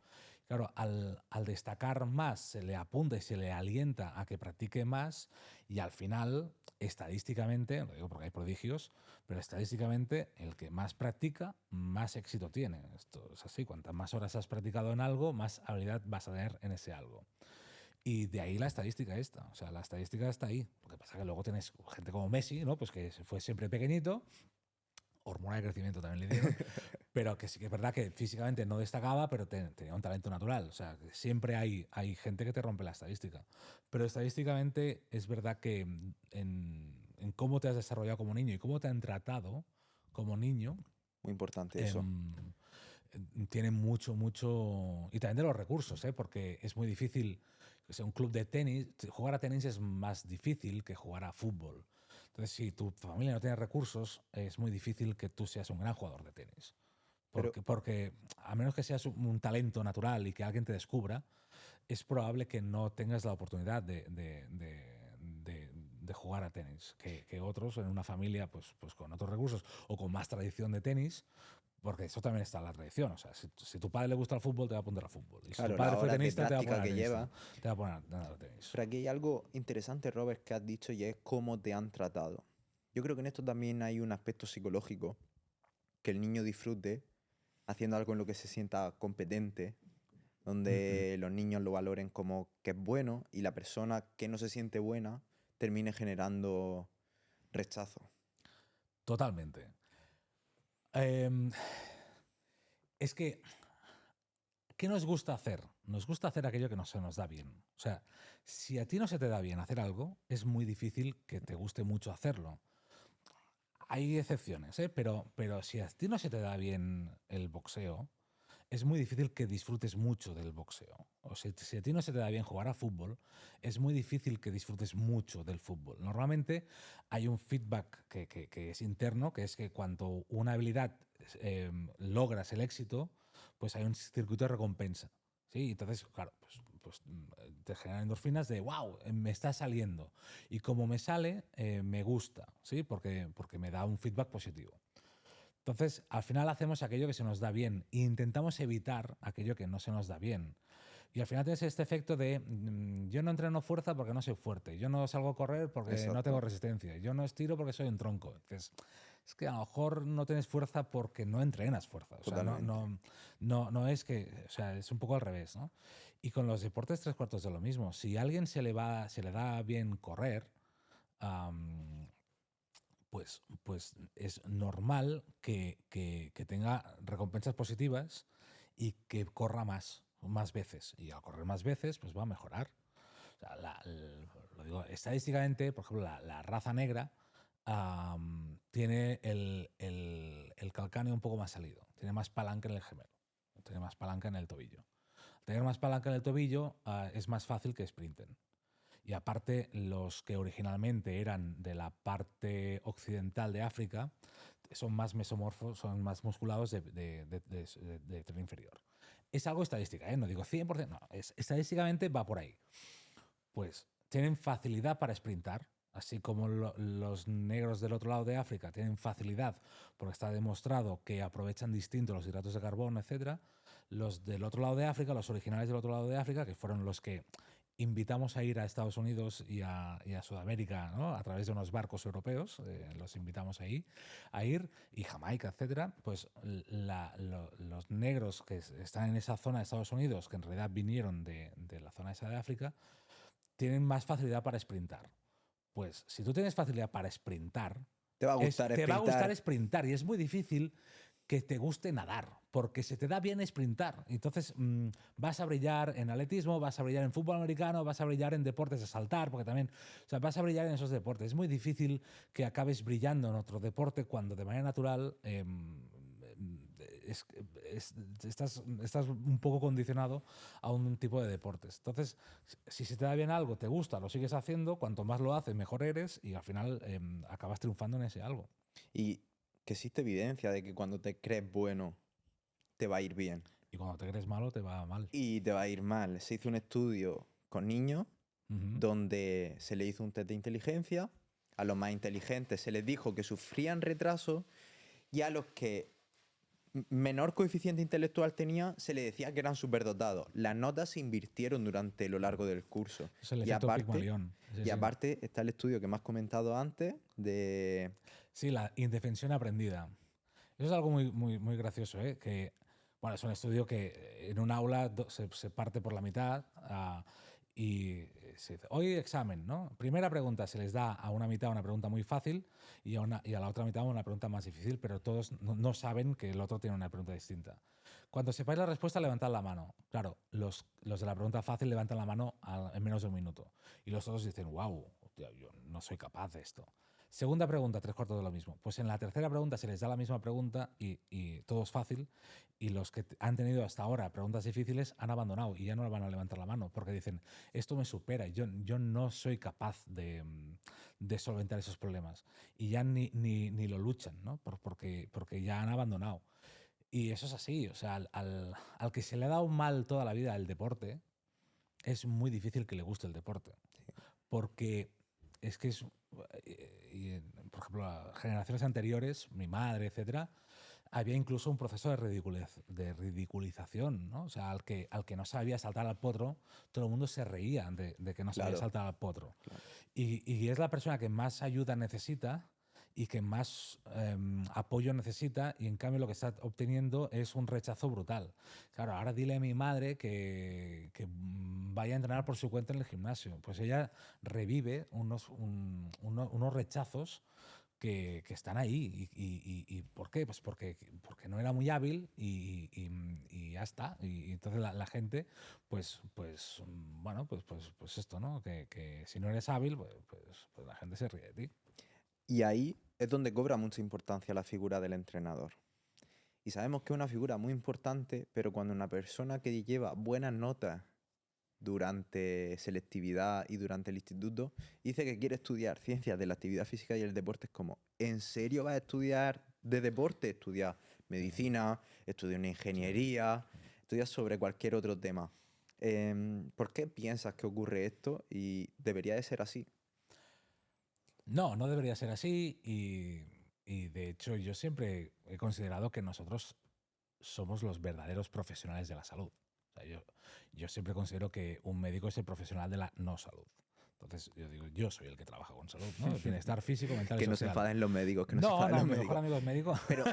Claro, al destacar más se le apunta y se le alienta a que practique más y al final, estadísticamente, no digo porque hay prodigios, pero estadísticamente el que más practica, más éxito tiene. Esto es así, cuantas más horas has practicado en algo, más habilidad vas a tener en ese algo. Y de ahí la estadística esta. O sea, la estadística está ahí. Lo que pasa es que luego tienes gente como Messi, ¿no? Pues que fue siempre pequeñito, hormona de crecimiento también le dieron, pero que sí que es verdad que físicamente no destacaba, pero tenía un talento natural. O sea, que siempre hay gente que te rompe la estadística. Pero estadísticamente es verdad que en cómo te has desarrollado como niño y cómo te han tratado como niño, Muy importante eso. tiene mucho, mucho... Y también de los recursos, ¿eh? Porque es muy difícil, que sea un club de tenis, jugar a tenis es más difícil que jugar a fútbol. Entonces, si tu familia no tiene recursos, es muy difícil que tú seas un gran jugador de tenis. Pero Porque a menos que seas un talento natural y que alguien te descubra, es probable que no tengas la oportunidad de jugar a tenis que otros en una familia pues con otros recursos o con más tradición de tenis, porque eso también está en la tradición. O sea, si tu padre le gusta el fútbol, te va a apuntar a fútbol. Y si tu claro, padre las fue horas de tenista, te va a práctica poner a que tenista. lleva. Te va a poner a tenis. Pero aquí hay algo interesante, Robert, que has dicho y es cómo te han tratado. Yo creo que en esto también hay un aspecto psicológico, que el niño disfrute haciendo algo en lo que se sienta competente, donde los niños lo valoren como que es bueno y la persona que no se siente buena termine generando rechazo. Totalmente. Em, es que, ¿qué nos gusta hacer? Nos gusta hacer aquello que no se nos da bien. O sea, si a ti no se te da bien hacer algo, es muy difícil que te guste mucho hacerlo. Hay excepciones, ¿eh? Pero si a ti no se te da bien el boxeo, es muy difícil que disfrutes mucho del boxeo. O sea, si a ti no se te da bien jugar a fútbol, es muy difícil que disfrutes mucho del fútbol. Normalmente hay un feedback que es interno, que es que cuando una habilidad logras el éxito, pues hay un circuito de recompensa. ¿Sí? Entonces, claro, pues te generan endorfinas de wow, me está saliendo. Y como me sale, me gusta, ¿sí? Porque me da un feedback positivo. Entonces, al final hacemos aquello que se nos da bien e intentamos evitar aquello que no se nos da bien. Y al final tienes este efecto de yo no entreno fuerza porque no soy fuerte, yo no salgo a correr porque no Exacto. tengo resistencia, yo no estiro porque soy un tronco. Entonces, es que a lo mejor no tienes fuerza porque no entrenas fuerza. O sea, Totalmente. no es que, o sea, es un poco al revés, ¿no? Y con los deportes tres cuartos de lo mismo. Si a alguien se le da bien correr, pues es normal que tenga recompensas positivas y que corra más veces. Y al correr más veces, pues va a mejorar. O sea, lo digo, estadísticamente, por ejemplo, la raza negra tiene el calcáneo un poco más salido, tiene más palanca en el gemelo, tiene más palanca en el tobillo. Al tener más palanca en el tobillo, es más fácil que sprinten. Y aparte, los que originalmente eran de la parte occidental de África son más mesomorfos, son más musculados de tren inferior. Es algo estadística, ¿eh? No digo 100%, no, estadísticamente va por ahí. Pues tienen facilidad para sprintar, así como los negros del otro lado de África tienen facilidad, porque está demostrado que aprovechan distinto los hidratos de carbono, etc. Los del otro lado de África, los originales del otro lado de África, que fueron los que invitamos a ir a Estados Unidos y a Sudamérica, ¿no? A través de unos barcos europeos, los invitamos ahí a ir, y Jamaica, etcétera, pues los negros que están en esa zona de Estados Unidos, que en realidad vinieron de la zona esa de África, tienen más facilidad para sprintar. Pues si tú tienes facilidad para sprintar, Te va a gustar te va a gustar sprintar. sprintar, y es muy difícil que te guste nadar, porque se te da bien sprintar. Entonces vas a brillar en atletismo, vas a brillar en fútbol americano, vas a brillar en deportes de saltar, porque también, o sea, vas a brillar en esos deportes. Es muy difícil que acabes brillando en otro deporte cuando de manera natural estás un poco condicionado a un tipo de deportes. Entonces, si se te da bien algo, te gusta, lo sigues haciendo, cuanto más lo haces, mejor eres y al final acabas triunfando en ese algo. Y que existe evidencia de que cuando te crees bueno, te va a ir bien. Y cuando te crees malo, te va mal. Y te va a ir mal. Se hizo un estudio con niños donde se le hizo un test de inteligencia. A los más inteligentes se les dijo que sufrían retraso y a los que menor coeficiente intelectual tenía se les decía que eran superdotados. Las notas se invirtieron durante lo largo del curso. Es el efecto Pigmalión. Sí, Y sí. aparte está el estudio que me has comentado antes de... Sí, la indefensión aprendida. Eso es algo muy gracioso, ¿eh? Que, bueno, es un estudio que en un aula se parte por la mitad y se dice, hoy examen, ¿no? Primera pregunta, se les da a una mitad una pregunta muy fácil y a la otra mitad una pregunta más difícil, pero todos no saben que el otro tiene una pregunta distinta. Cuando sepáis la respuesta, levantad la mano. Claro, los de la pregunta fácil levantan la mano en menos de un minuto. Y los otros dicen, wow, yo no soy capaz de esto. Segunda pregunta, tres cuartos de lo mismo. Pues en la tercera pregunta se les da la misma pregunta y todo es fácil. Y los que han tenido hasta ahora preguntas difíciles han abandonado y ya no van a levantar la mano porque dicen, esto me supera, yo no soy capaz de solventar esos problemas. Y ya ni lo luchan, ¿no? Porque ya han abandonado. Y eso es así, o sea, al que se le ha dado mal toda la vida el deporte, es muy difícil que le guste el deporte. Porque es que por ejemplo, a generaciones anteriores, mi madre, etcétera, había incluso un proceso de ridiculización, ¿no? O sea, al que no sabía saltar al potro, todo el mundo se reía de que no sabía Claro, saltar al potro. claro. Y es la persona que más ayuda necesita y que más apoyo necesita, y en cambio lo que está obteniendo es un rechazo brutal. Claro, ahora dile a mi madre que vaya a entrenar por su cuenta en el gimnasio. Pues ella revive unos rechazos que están ahí. ¿Y por qué? Pues porque no era muy hábil y ya está. Y entonces la gente, pues esto, ¿no? Que si no eres hábil, pues la gente se ríe de ti. Y ahí es donde cobra mucha importancia la figura del entrenador. Y sabemos que es una figura muy importante, pero cuando una persona que lleva buenas notas durante selectividad y durante el instituto dice que quiere estudiar ciencias de la actividad física y el deporte, es como, ¿en serio vas a estudiar de deporte? Estudia medicina, estudia una ingeniería, estudia sobre cualquier otro tema. ¿Por qué piensas que ocurre esto y debería de ser así? No, no debería ser así y de hecho yo siempre he considerado que nosotros somos los verdaderos profesionales de la salud. O sea, yo siempre considero que un médico es el profesional de la no salud. Entonces yo digo, yo soy el que trabaja con salud, ¿no? Bienestar físico, mental y Que no se social. enfaden los médicos, que no se No, enfaden no, los mi mejor médicos. amigo es médico. Pero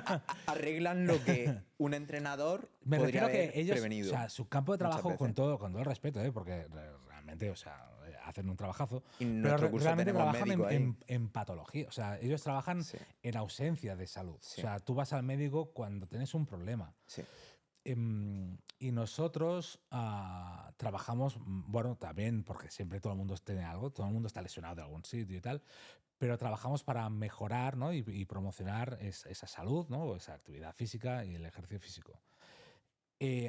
arreglan lo que un entrenador Me podría refiero a que haber ellos, o prevenido sea, su campo de muchas trabajo, veces. con todo el respeto, porque realmente, o sea, hacen un trabajazo, Y en pero nuestro curso realmente tenemos trabajan médicos ahí. en patología. O sea, ellos trabajan Sí, en ausencia de salud. O sí, sea, tú vas al médico cuando tienes un problema. sí. Y nosotros trabajamos, bueno, también porque siempre todo el mundo tiene algo, todo el mundo está lesionado de algún sitio y tal, pero trabajamos para mejorar, ¿no? y promocionar esa salud, ¿no? O esa actividad física y el ejercicio físico.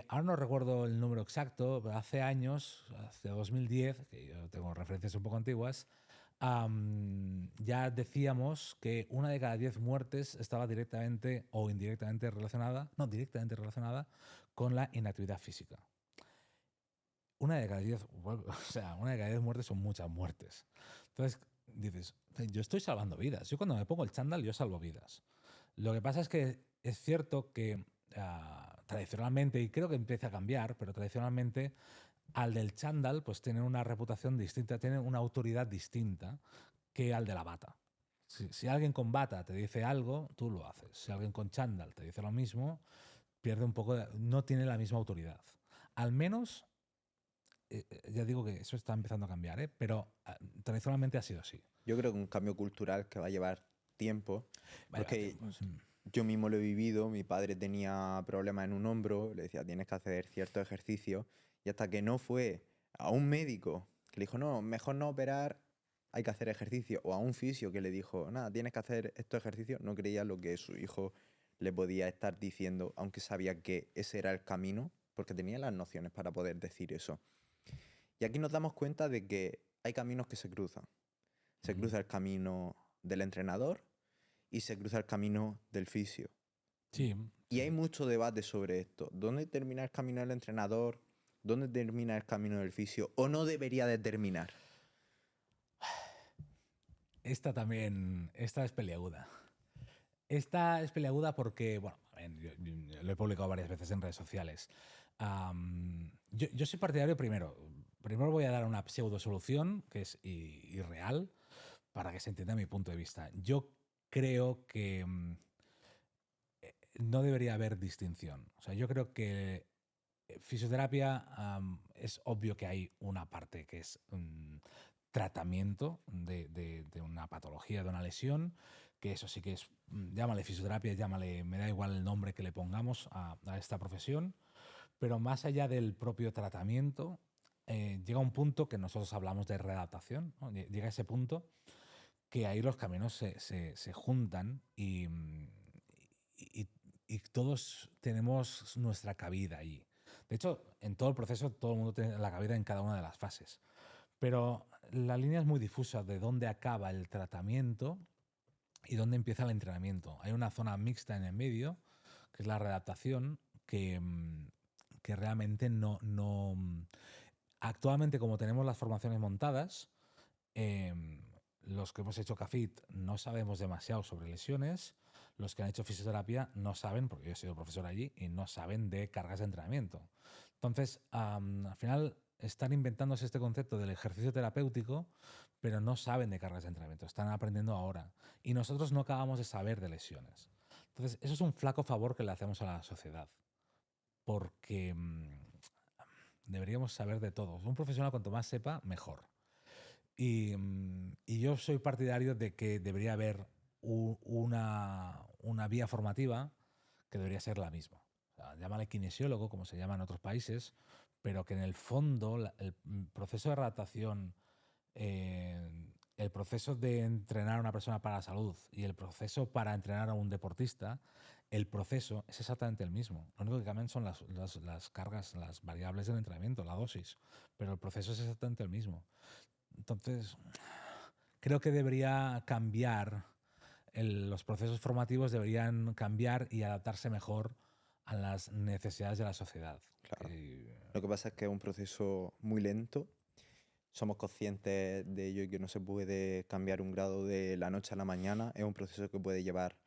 Ahora no recuerdo el número exacto, pero hace años, hace 2010, que yo tengo referencias un poco antiguas, ya decíamos que una de cada 10 muertes estaba directamente o indirectamente relacionada, no, directamente relacionada con la inactividad física. Una de cada 10, o sea, una de cada 10 muertes son muchas muertes. Entonces dices, yo estoy salvando vidas. Yo cuando me pongo el chándal, yo salvo vidas. Lo que pasa es que es cierto que tradicionalmente, y creo que empieza a cambiar, pero tradicionalmente al del chándal pues tiene una reputación distinta, tiene una autoridad distinta que al de la bata. Si alguien con bata te dice algo, tú lo haces. Si alguien con chándal te dice lo mismo, pierde un poco, no tiene la misma autoridad. Al menos, ya digo que eso está empezando a cambiar, pero tradicionalmente ha sido así. Yo creo que un cambio cultural que va a llevar tiempo, porque Pues, yo mismo lo he vivido, mi padre tenía problemas en un hombro, le decía, tienes que hacer ciertos ejercicios, y hasta que no fue a un médico que le dijo, no, mejor no operar, hay que hacer ejercicio, o a un fisio que le dijo, nada, tienes que hacer estos ejercicios, no creía lo que su hijo le podía estar diciendo, aunque sabía que ese era el camino, porque tenía las nociones para poder decir eso. Y aquí nos damos cuenta de que hay caminos que se cruzan. Se cruza el camino del entrenador y se cruza el camino del fisio. sí, Y sí. hay mucho debate sobre esto. ¿Dónde termina el camino del entrenador? ¿Dónde termina el camino del fisio? ¿O no debería de terminar? Esta es peliaguda. Esta es peliaguda porque, bueno, yo lo he publicado varias veces en redes sociales. Yo soy partidario primero. Primero voy a dar una pseudo solución que es irreal para que se entienda mi punto de vista. Yo creo que no debería haber distinción. O sea, yo creo que fisioterapia es obvio que hay una parte que es tratamiento de una patología, de una lesión, que eso sí que es, llámale fisioterapia, llámale, me da igual el nombre que le pongamos a esta profesión, pero más allá del propio tratamiento, llega un punto que nosotros hablamos de readaptación, ¿no? Llega ese punto que ahí los caminos se juntan y, y todos tenemos nuestra cabida allí. De hecho, en todo el proceso todo el mundo tiene la cabida en cada una de las fases. Pero la línea es muy difusa de dónde acaba el tratamiento y dónde empieza el entrenamiento. Hay una zona mixta en el medio, que es la readaptación, que realmente no. Actualmente, como tenemos las formaciones montadas, los que hemos hecho CAFIT no sabemos demasiado sobre lesiones. Los que han hecho fisioterapia no saben, porque yo he sido profesor allí, y no saben de cargas de entrenamiento. Entonces, al final, están inventándose este concepto del ejercicio terapéutico, pero no saben de cargas de entrenamiento, están aprendiendo ahora. Y nosotros no acabamos de saber de lesiones. Entonces, eso es un flaco favor que le hacemos a la sociedad, porque deberíamos saber de todo. Un profesional, cuanto más sepa, mejor. Y yo soy partidario de que debería haber una vía formativa que debería ser la misma. O sea, llámale kinesiólogo, como se llama en otros países, pero que en el fondo el proceso de adaptación, el proceso de entrenar a una persona para la salud y el proceso para entrenar a un deportista, el proceso es exactamente el mismo. Lo único que cambian son las cargas, las variables del entrenamiento, la dosis, pero el proceso es exactamente el mismo. Entonces, creo que debería cambiar, los procesos formativos deberían cambiar y adaptarse mejor a las necesidades de la sociedad. Claro. Lo que pasa es que es un proceso muy lento. Somos conscientes de ello y que no se puede cambiar un grado de la noche a la mañana. Es un proceso que puede llevar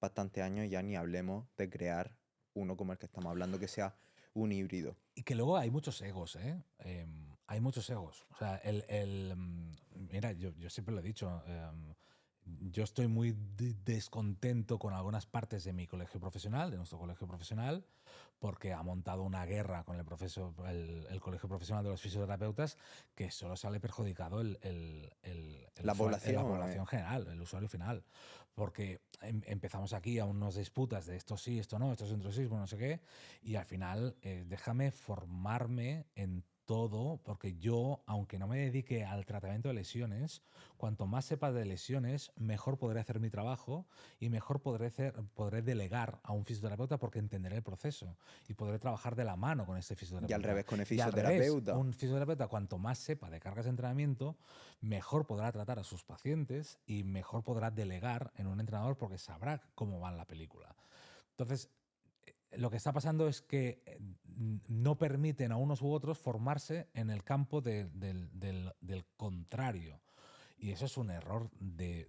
bastantes años, ya ni hablemos de crear uno como el que estamos hablando, que sea un híbrido. Y que luego hay muchos egos, ¿eh? Hay muchos egos. O sea, mira, yo siempre lo he dicho, yo estoy muy descontento con algunas partes de mi colegio profesional, de nuestro colegio profesional, porque ha montado una guerra con el colegio profesional de los fisioterapeutas que solo sale perjudicado La población general, el usuario final. Porque empezamos aquí a unas disputas de esto sí, esto no, esto es intrusismo, no sé qué, y al final déjame formarme en todo, porque yo, aunque no me dedique al tratamiento de lesiones, cuanto más sepa de lesiones, mejor podré hacer mi trabajo y mejor podré delegar a un fisioterapeuta porque entenderé el proceso y podré trabajar de la mano con ese fisioterapeuta. Y al revés con el Y al revés, fisioterapeuta. un fisioterapeuta, cuanto más sepa de cargas de entrenamiento, mejor podrá tratar a sus pacientes y mejor podrá delegar en un entrenador porque sabrá cómo va la película. Entonces, lo que está pasando es que no permiten a unos u otros formarse en el campo del contrario. Y eso es un error de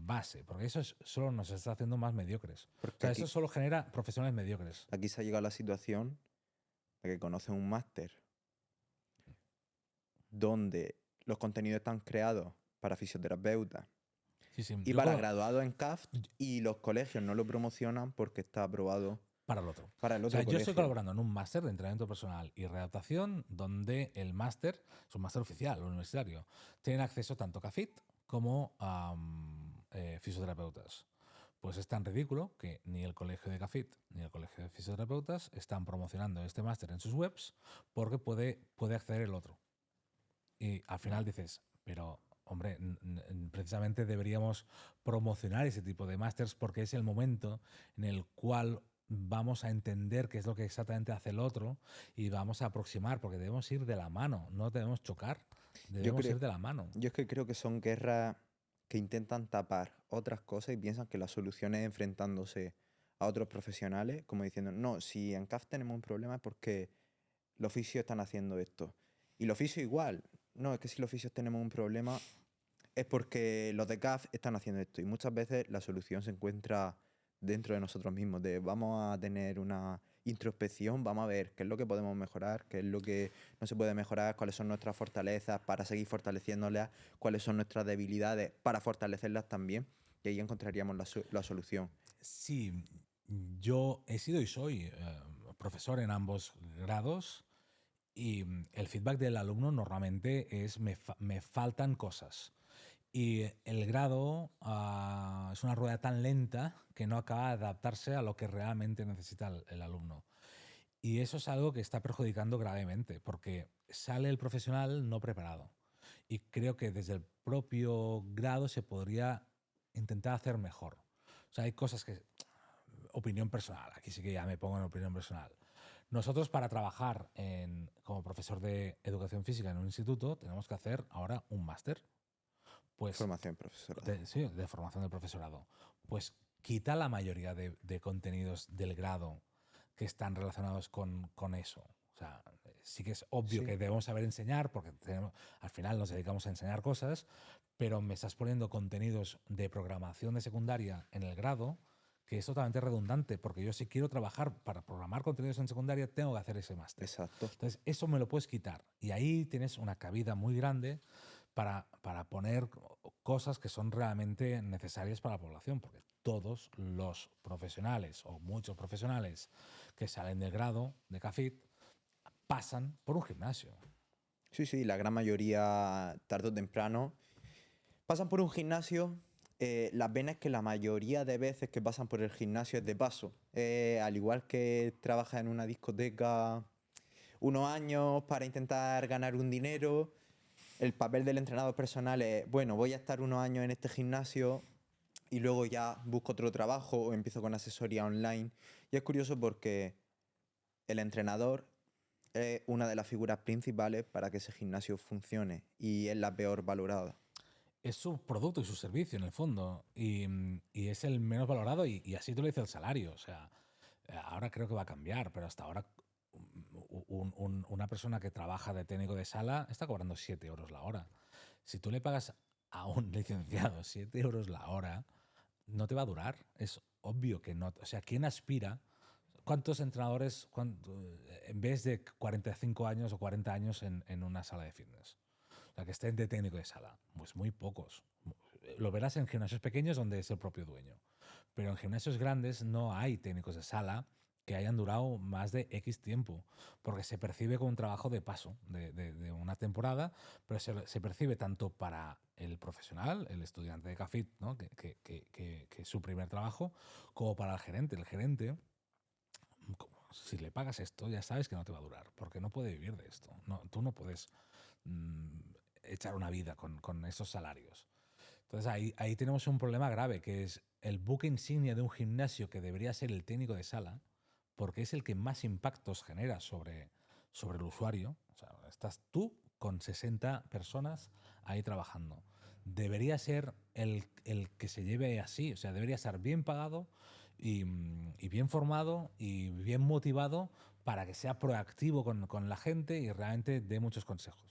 base, porque eso solo nos está haciendo más mediocres. Porque O sea, aquí, eso solo genera profesionales mediocres. aquí se ha llegado a la situación de que conoces un máster donde los contenidos están creados para fisioterapeutas Sí, sí. y para graduados en CAFT, y los colegios no lo promocionan porque está aprobado para el otro. para el O otro sea, yo estoy colegio. colaborando en un máster de entrenamiento personal y readaptación donde el máster es un máster oficial, universitario. Tienen acceso tanto a CAFIT como a fisioterapeutas. Pues es tan ridículo que ni el colegio de CAFIT ni el colegio de fisioterapeutas están promocionando este máster en sus webs porque puede acceder el otro. Y al final dices, pero hombre, precisamente deberíamos promocionar ese tipo de másters porque es el momento en el cual vamos a entender qué es lo que exactamente hace el otro y vamos a aproximar, porque debemos ir de la mano, no debemos chocar, debemos ir de la mano. Yo es que creo que son guerras que intentan tapar otras cosas y piensan que la solución es enfrentándose a otros profesionales, como diciendo, no, si en CAF tenemos un problema es porque los fisios están haciendo esto. Y los fisios igual, no, es que si los fisios tenemos un problema es porque los de CAF están haciendo esto. Y muchas veces la solución se encuentra dentro de nosotros mismos, de vamos a tener una introspección, vamos a ver qué es lo que podemos mejorar, qué es lo que no se puede mejorar, cuáles son nuestras fortalezas para seguir fortaleciéndolas, cuáles son nuestras debilidades para fortalecerlas también, y ahí encontraríamos la solución. Sí, yo he sido y soy profesor en ambos grados y el feedback del alumno normalmente es me faltan cosas. Y el grado es una rueda tan lenta que no acaba de adaptarse a lo que realmente necesita el alumno. Y eso es algo que está perjudicando gravemente, porque sale el profesional no preparado. Y creo que desde el propio grado se podría intentar hacer mejor. O sea, hay cosas que... Opinión personal, aquí sí que ya me pongo en opinión personal. Nosotros para trabajar como profesor de educación física en un instituto tenemos que hacer ahora un máster. Pues, Formación profesorado. sí, de formación del profesorado. Pues quita la mayoría de contenidos del grado que están relacionados con eso. O sea, sí que es obvio que debemos saber enseñar porque al final nos dedicamos a enseñar cosas, pero me estás poniendo contenidos de programación de secundaria en el grado que es totalmente redundante, porque yo si quiero trabajar para programar contenidos en secundaria, tengo que hacer ese máster. Exacto. Entonces, eso me lo puedes quitar. Y ahí tienes una cabida muy grande para poner cosas que son realmente necesarias para la población, porque todos los profesionales o muchos profesionales que salen del grado de CAFIT pasan por un gimnasio. Sí, la gran mayoría, tarde o temprano, pasan por un gimnasio. La pena es que la mayoría de veces que pasan por el gimnasio es de paso. Al igual que trabajas en una discoteca unos años para intentar ganar un dinero, el papel del entrenador personal es, bueno, voy a estar unos años en este gimnasio y luego ya busco otro trabajo o empiezo con asesoría online. Y es curioso porque el entrenador es una de las figuras principales para que ese gimnasio funcione y es la peor valorada. Es su producto y su servicio en el fondo, y es el menos valorado, y así te lo dice el salario. O sea, ahora creo que va a cambiar, pero hasta ahora una persona que trabaja de técnico de sala está cobrando 7 euros la hora. Si tú le pagas a un licenciado 7 euros la hora, no te va a durar. Es obvio que no. O sea, ¿quién aspira? ¿Cuántos entrenadores en vez de 45 años o 40 años en una sala de fitness? O sea, que estén de técnico de sala. Pues muy pocos. Lo verás en gimnasios pequeños donde es el propio dueño. Pero en gimnasios grandes no hay técnicos de sala que hayan durado más de X tiempo, porque se percibe como un trabajo de paso, de una temporada, pero se percibe tanto para el profesional, el estudiante de CAFIT, ¿no? que es su primer trabajo, como para el gerente. El gerente, si le pagas esto, ya sabes que no te va a durar, porque no puede vivir de esto. No, tú no puedes echar una vida con esos salarios. Entonces ahí tenemos un problema grave, que es el buque insignia de un gimnasio que debería ser el técnico de sala, porque es el que más impactos genera sobre el usuario. O sea, estás tú con 60 personas ahí trabajando. Debería ser el que se lleve así, o sea, debería estar bien pagado y bien formado y bien motivado para que sea proactivo con la gente y realmente dé muchos consejos.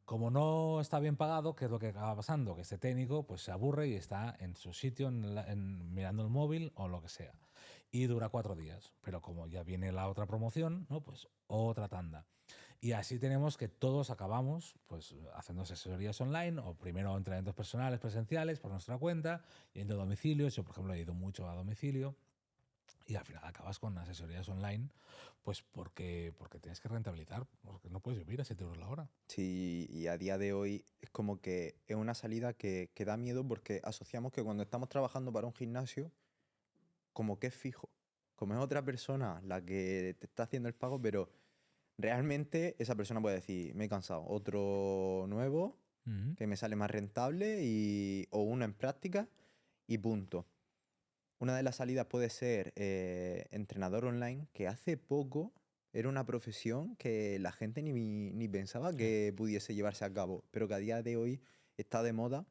Como no está bien pagado, ¿qué es lo que acaba pasando? Que este técnico pues se aburre y está en su sitio mirando el móvil o lo que sea. Y dura 4 días. Pero como ya viene la otra promoción, ¿no? Pues otra tanda. Y así tenemos que todos acabamos pues haciendo asesorías online, o primero entrenamientos personales presenciales por nuestra cuenta, yendo a domicilio. Yo, por ejemplo, he ido mucho a domicilio. Y al final acabas con asesorías online, pues porque tienes que rentabilizar, porque no puedes vivir a 7 euros la hora. Sí, y a día de hoy es como que es una salida que da miedo porque asociamos que cuando estamos trabajando para un gimnasio, como que es fijo, como es otra persona la que te está haciendo el pago, pero realmente esa persona puede decir, me he cansado, otro nuevo que me sale más rentable o uno en práctica y punto. Una de las salidas puede ser entrenador online, que hace poco era una profesión que la gente ni pensaba que pudiese llevarse a cabo, pero que a día de hoy está de moda.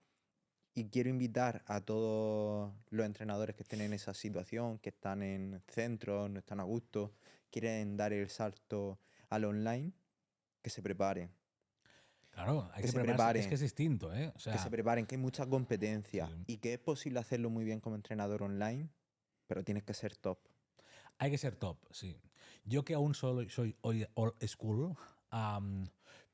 Y quiero invitar a todos los entrenadores que estén en esa situación, que están en centros, no están a gusto, quieren dar el salto al online, que se preparen. Claro, hay Que que se prepararse. Es preparen. que es distinto, ¿eh? O Que se sea, preparen, que hay mucha competencia sí. y que es posible hacerlo muy bien como entrenador online, pero tienes que ser top. Hay que ser top, sí. Yo que aún soy old school,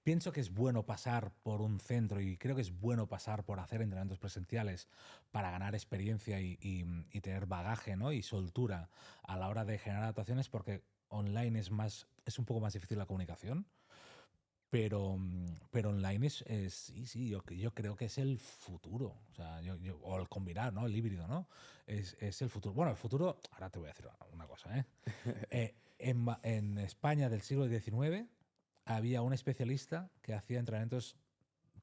pienso que es bueno pasar por un centro, y creo que es bueno pasar por hacer entrenamientos presenciales para ganar experiencia y tener bagaje, ¿no? Y soltura a la hora de generar adaptaciones, porque online es un poco más difícil la comunicación. Pero online sí, yo creo que es el futuro. O sea, o el combinar, ¿no? El híbrido, ¿no? Es el futuro. Bueno, el futuro, ahora te voy a decir una cosa, ¿eh? En España del siglo XIX había un especialista que hacía entrenamientos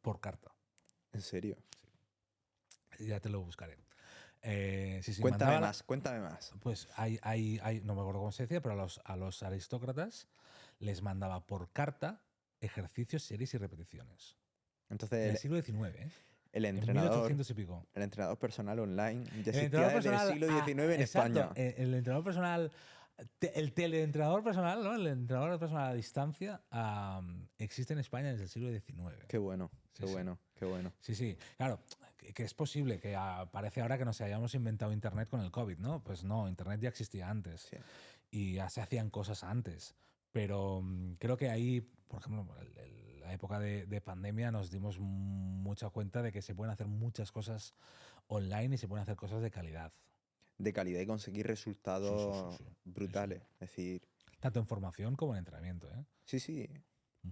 por carta. ¿En serio? Ya te lo buscaré. Sí, Cuéntame más. Pues no me acuerdo cómo se decía, pero a los aristócratas les mandaba por carta ejercicios, series y repeticiones. En el Entonces, siglo XIX, ¿eh? el En entrenador, 1800 y pico. el entrenador personal online ya El existía entrenador desde el personal. siglo XIX en Exacto. España. El entrenador personal. El teleentrenador personal, ¿no? El entrenador personal a distancia existe en España desde el siglo XIX. Qué bueno, Sí, qué sí. bueno, qué bueno. Sí, sí. Claro, que es posible que parece ahora que nos hayamos inventado Internet con el COVID, ¿no? Pues no, Internet ya existía antes Sí. y ya se hacían cosas antes. Pero creo que ahí, por ejemplo, la época de pandemia nos dimos mucha cuenta de que se pueden hacer muchas cosas online y se pueden hacer cosas de calidad. De calidad y conseguir resultados Sí. brutales. Es decir, Tanto en formación como en entrenamiento, ¿eh? sí.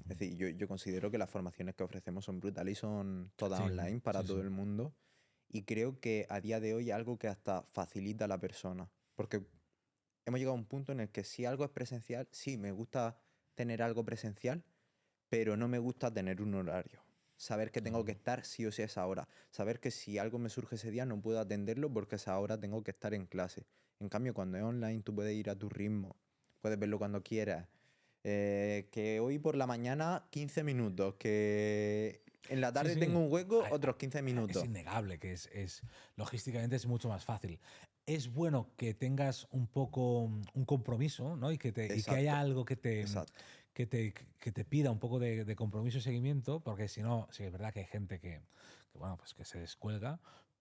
Es decir, yo considero que las formaciones que ofrecemos son brutales y son todas Sí, online para todo sí. el mundo. Y creo que a día de hoy es algo que hasta facilita a la persona. Porque hemos llegado a un punto en el que si algo es presencial, sí, me gusta tener algo presencial, pero no me gusta tener un horario. Saber que tengo que estar sí o sí a esa hora. Saber que si algo me surge ese día no puedo atenderlo porque a esa hora tengo que estar en clase. En cambio, cuando es online, tú puedes ir a tu ritmo, puedes verlo cuando quieras. Que hoy por la mañana 15 minutos, que en la tarde tengo un hueco, otros 15 Es minutos. innegable que logísticamente es mucho más fácil. Es bueno que tengas un poco un compromiso, ¿no? Y que haya Exacto, algo que exacto. te pida un poco de compromiso y seguimiento, porque si no, sí es verdad que hay gente bueno, pues que se descuelga,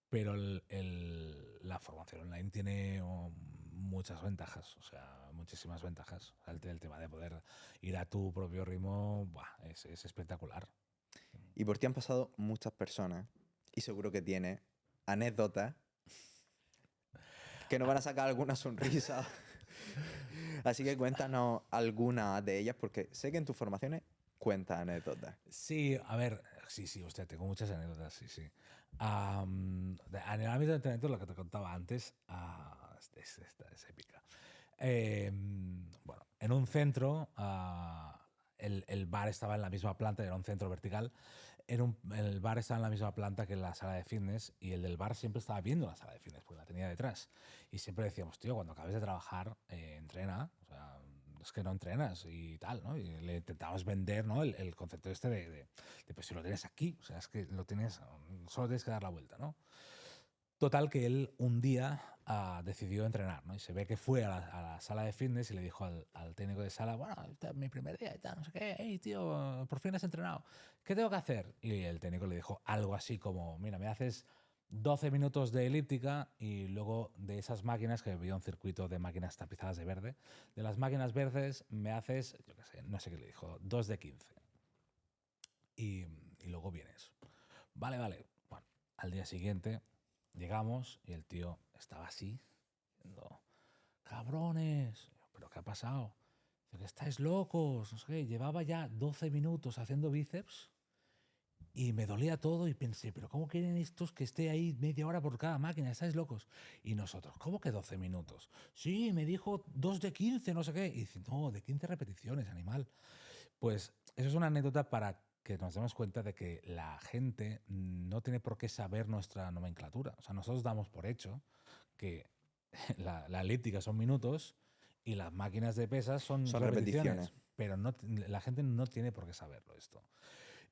pero la formación online tiene muchas ventajas, o sea, muchísimas ventajas. O sea, el tema de poder ir a tu propio ritmo, buah, es espectacular. Y por ti han pasado muchas personas y seguro que tienes anécdotas que nos van a sacar alguna sonrisa. Así que cuéntanos algunas de ellas, porque sé que en tus formaciones cuentas anécdotas. Sí, a ver, sí, hostia, tengo muchas anécdotas, sí. En el ámbito de entrenamiento, lo que te contaba antes, esta es épica. Bueno, en un centro, el bar estaba en la misma planta, era un centro vertical, el bar estaba en la misma planta que la sala de fitness y el del bar siempre estaba viendo la sala de fitness porque la tenía detrás. Y siempre decíamos, tío, cuando acabes de trabajar, entrena, o sea, es que no entrenas y tal, ¿no? Y le intentábamos vender, ¿no? El concepto este de, pues si lo tienes aquí, o sea, es que lo tienes, solo tienes que dar la vuelta, ¿no? Total que él un día decidió entrenar, ¿no? Y se ve que fue a la sala de fitness y le dijo al técnico de sala, bueno, este es mi primer día y tal, no sé qué, hey, tío, por fin has entrenado, ¿qué tengo que hacer? Y el técnico le dijo algo así como, mira, me haces 12 minutos de elíptica y luego de esas máquinas, que había un circuito de máquinas tapizadas de verde, de las máquinas verdes me haces, yo qué sé, no sé qué le dijo, 2 de 15. Y luego vienes. Vale. Bueno, al día siguiente llegamos y el tío estaba así, diciendo, cabrones, ¿pero qué ha pasado? Dice que estáis locos, no sé qué. Llevaba ya 12 minutos haciendo bíceps y me dolía todo y pensé, pero ¿cómo quieren estos que esté ahí media hora por cada máquina? ¿Estáis locos? Y nosotros, ¿cómo que 12 minutos? Sí, me dijo 2 de 15, no sé qué. Y dice, no, de 15 repeticiones, animal. Pues eso es una anécdota para que nos demos cuenta de que la gente no tiene por qué saber nuestra nomenclatura. O sea, nosotros damos por hecho que la elíptica son minutos y las máquinas de pesas son Son repeticiones, repeticiones. pero la gente no tiene por qué saberlo esto.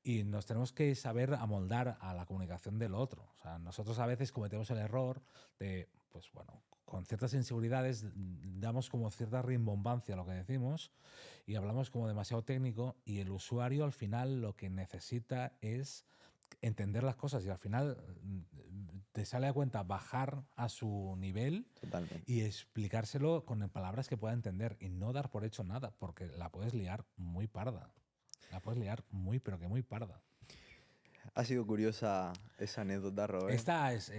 Y nos tenemos que saber amoldar a la comunicación del otro. O sea, nosotros a veces cometemos el error de, pues bueno, con ciertas inseguridades damos como cierta rimbombancia a lo que decimos y hablamos como demasiado técnico y el usuario al final lo que necesita es entender las cosas y al final te sale a cuenta bajar a su nivel Totalmente. y explicárselo con palabras que pueda entender y no dar por hecho nada, porque la puedes liar muy parda. La puedes liar muy, pero que muy parda. Ha sido curiosa esa anécdota, Robert. Esta sí,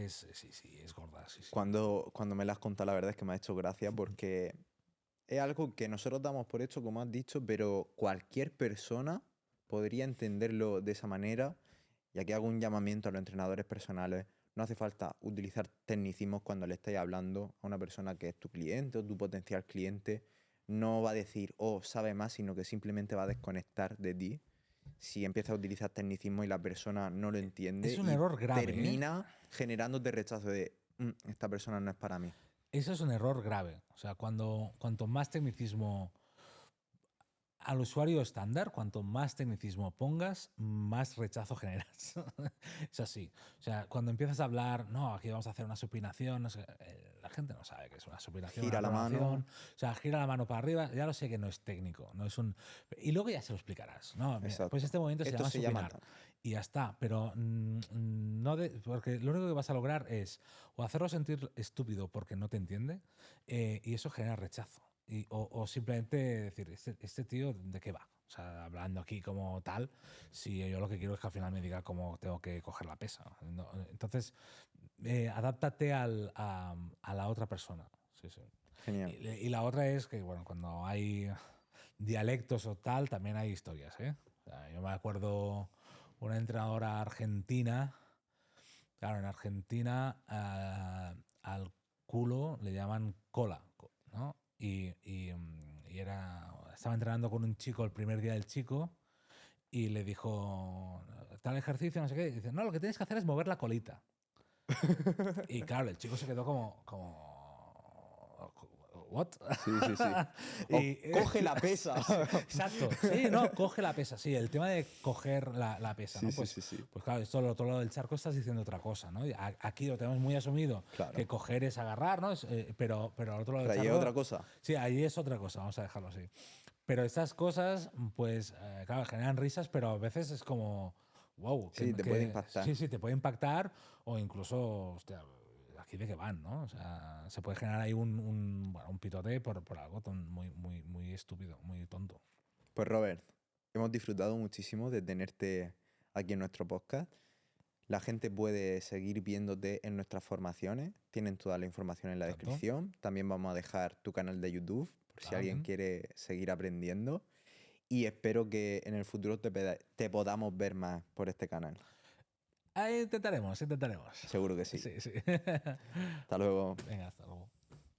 es gorda, sí. Cuando me la has contado, la verdad es que me ha hecho gracia porque es algo que nosotros damos por hecho, como has dicho, pero cualquier persona podría entenderlo de esa manera. Y aquí hago un llamamiento a los entrenadores personales. No hace falta utilizar tecnicismos cuando le estáis hablando a una persona que es tu cliente o tu potencial cliente. No va a decir, oh, sabe más, sino que simplemente va a desconectar de ti si empieza a utilizar tecnicismo y la persona no lo entiende Es un y error grave, ¿eh? termina generándote rechazo de esta persona no es para mí. Eso es un error grave. O sea, cuanto más tecnicismo al usuario estándar, cuanto más tecnicismo pongas, más rechazo generas. Es así. O sea, cuando empiezas a hablar, no, aquí vamos a hacer una supinación, no sé, la gente no sabe qué es una supinación. Gira una la mano. pronación. O sea, gira la mano para arriba. Ya lo sé que no es técnico. No es un... Y luego ya se lo explicarás. No, mira, Exacto. pues este movimiento se Esto llama se llama supinar. Y ya está. Pero porque lo único que vas a lograr es o hacerlo sentir estúpido porque no te entiende, y eso genera rechazo. O simplemente decir, este tío, ¿de qué va? O sea, hablando aquí como tal, si yo lo que quiero es que al final me diga cómo tengo que coger la pesa. Entonces, adáptate a la otra persona. Sí, sí. Genial. Y la otra es que, bueno, cuando hay dialectos o tal, también hay historias, ¿eh? O sea, yo me acuerdo una entrenadora argentina. Claro, en Argentina al culo le llaman cola, ¿no? Estaba entrenando con un chico el primer día del chico y le dijo, tal ejercicio, no sé qué. Y dice, no, lo que tienes que hacer es mover la colita. Y claro, el chico se quedó como ¿what? Sí, sí, sí. Coge la pesa. Exacto. Sí, no, coge la pesa. Sí, el tema de coger la pesa, Sí, ¿no? sí, Pues, sí, sí. pues claro, esto al otro lado del charco estás diciendo otra cosa, ¿no? Aquí lo tenemos muy asumido, Claro. que coger es agarrar, ¿no? Pero al otro lado del Pero ahí charco... es otra cosa. Sí, ahí es otra cosa, vamos a dejarlo así. Pero estas cosas, pues, claro, generan risas, pero a veces es como, wow. Sí, te puede impactar. Sí, te puede impactar o incluso, hostia, aquí de qué van, ¿no? O sea, se puede generar ahí un pitote por algo muy estúpido, muy tonto. Pues Robert, hemos disfrutado muchísimo de tenerte aquí en nuestro podcast. La gente puede seguir viéndote en nuestras formaciones. Tienen toda la información en la Exacto. descripción. También vamos a dejar tu canal de YouTube por si alguien quiere seguir aprendiendo. Y espero que en el futuro te podamos ver más por este canal. Ahí intentaremos. Seguro que sí. Sí. Hasta luego. Venga, hasta luego.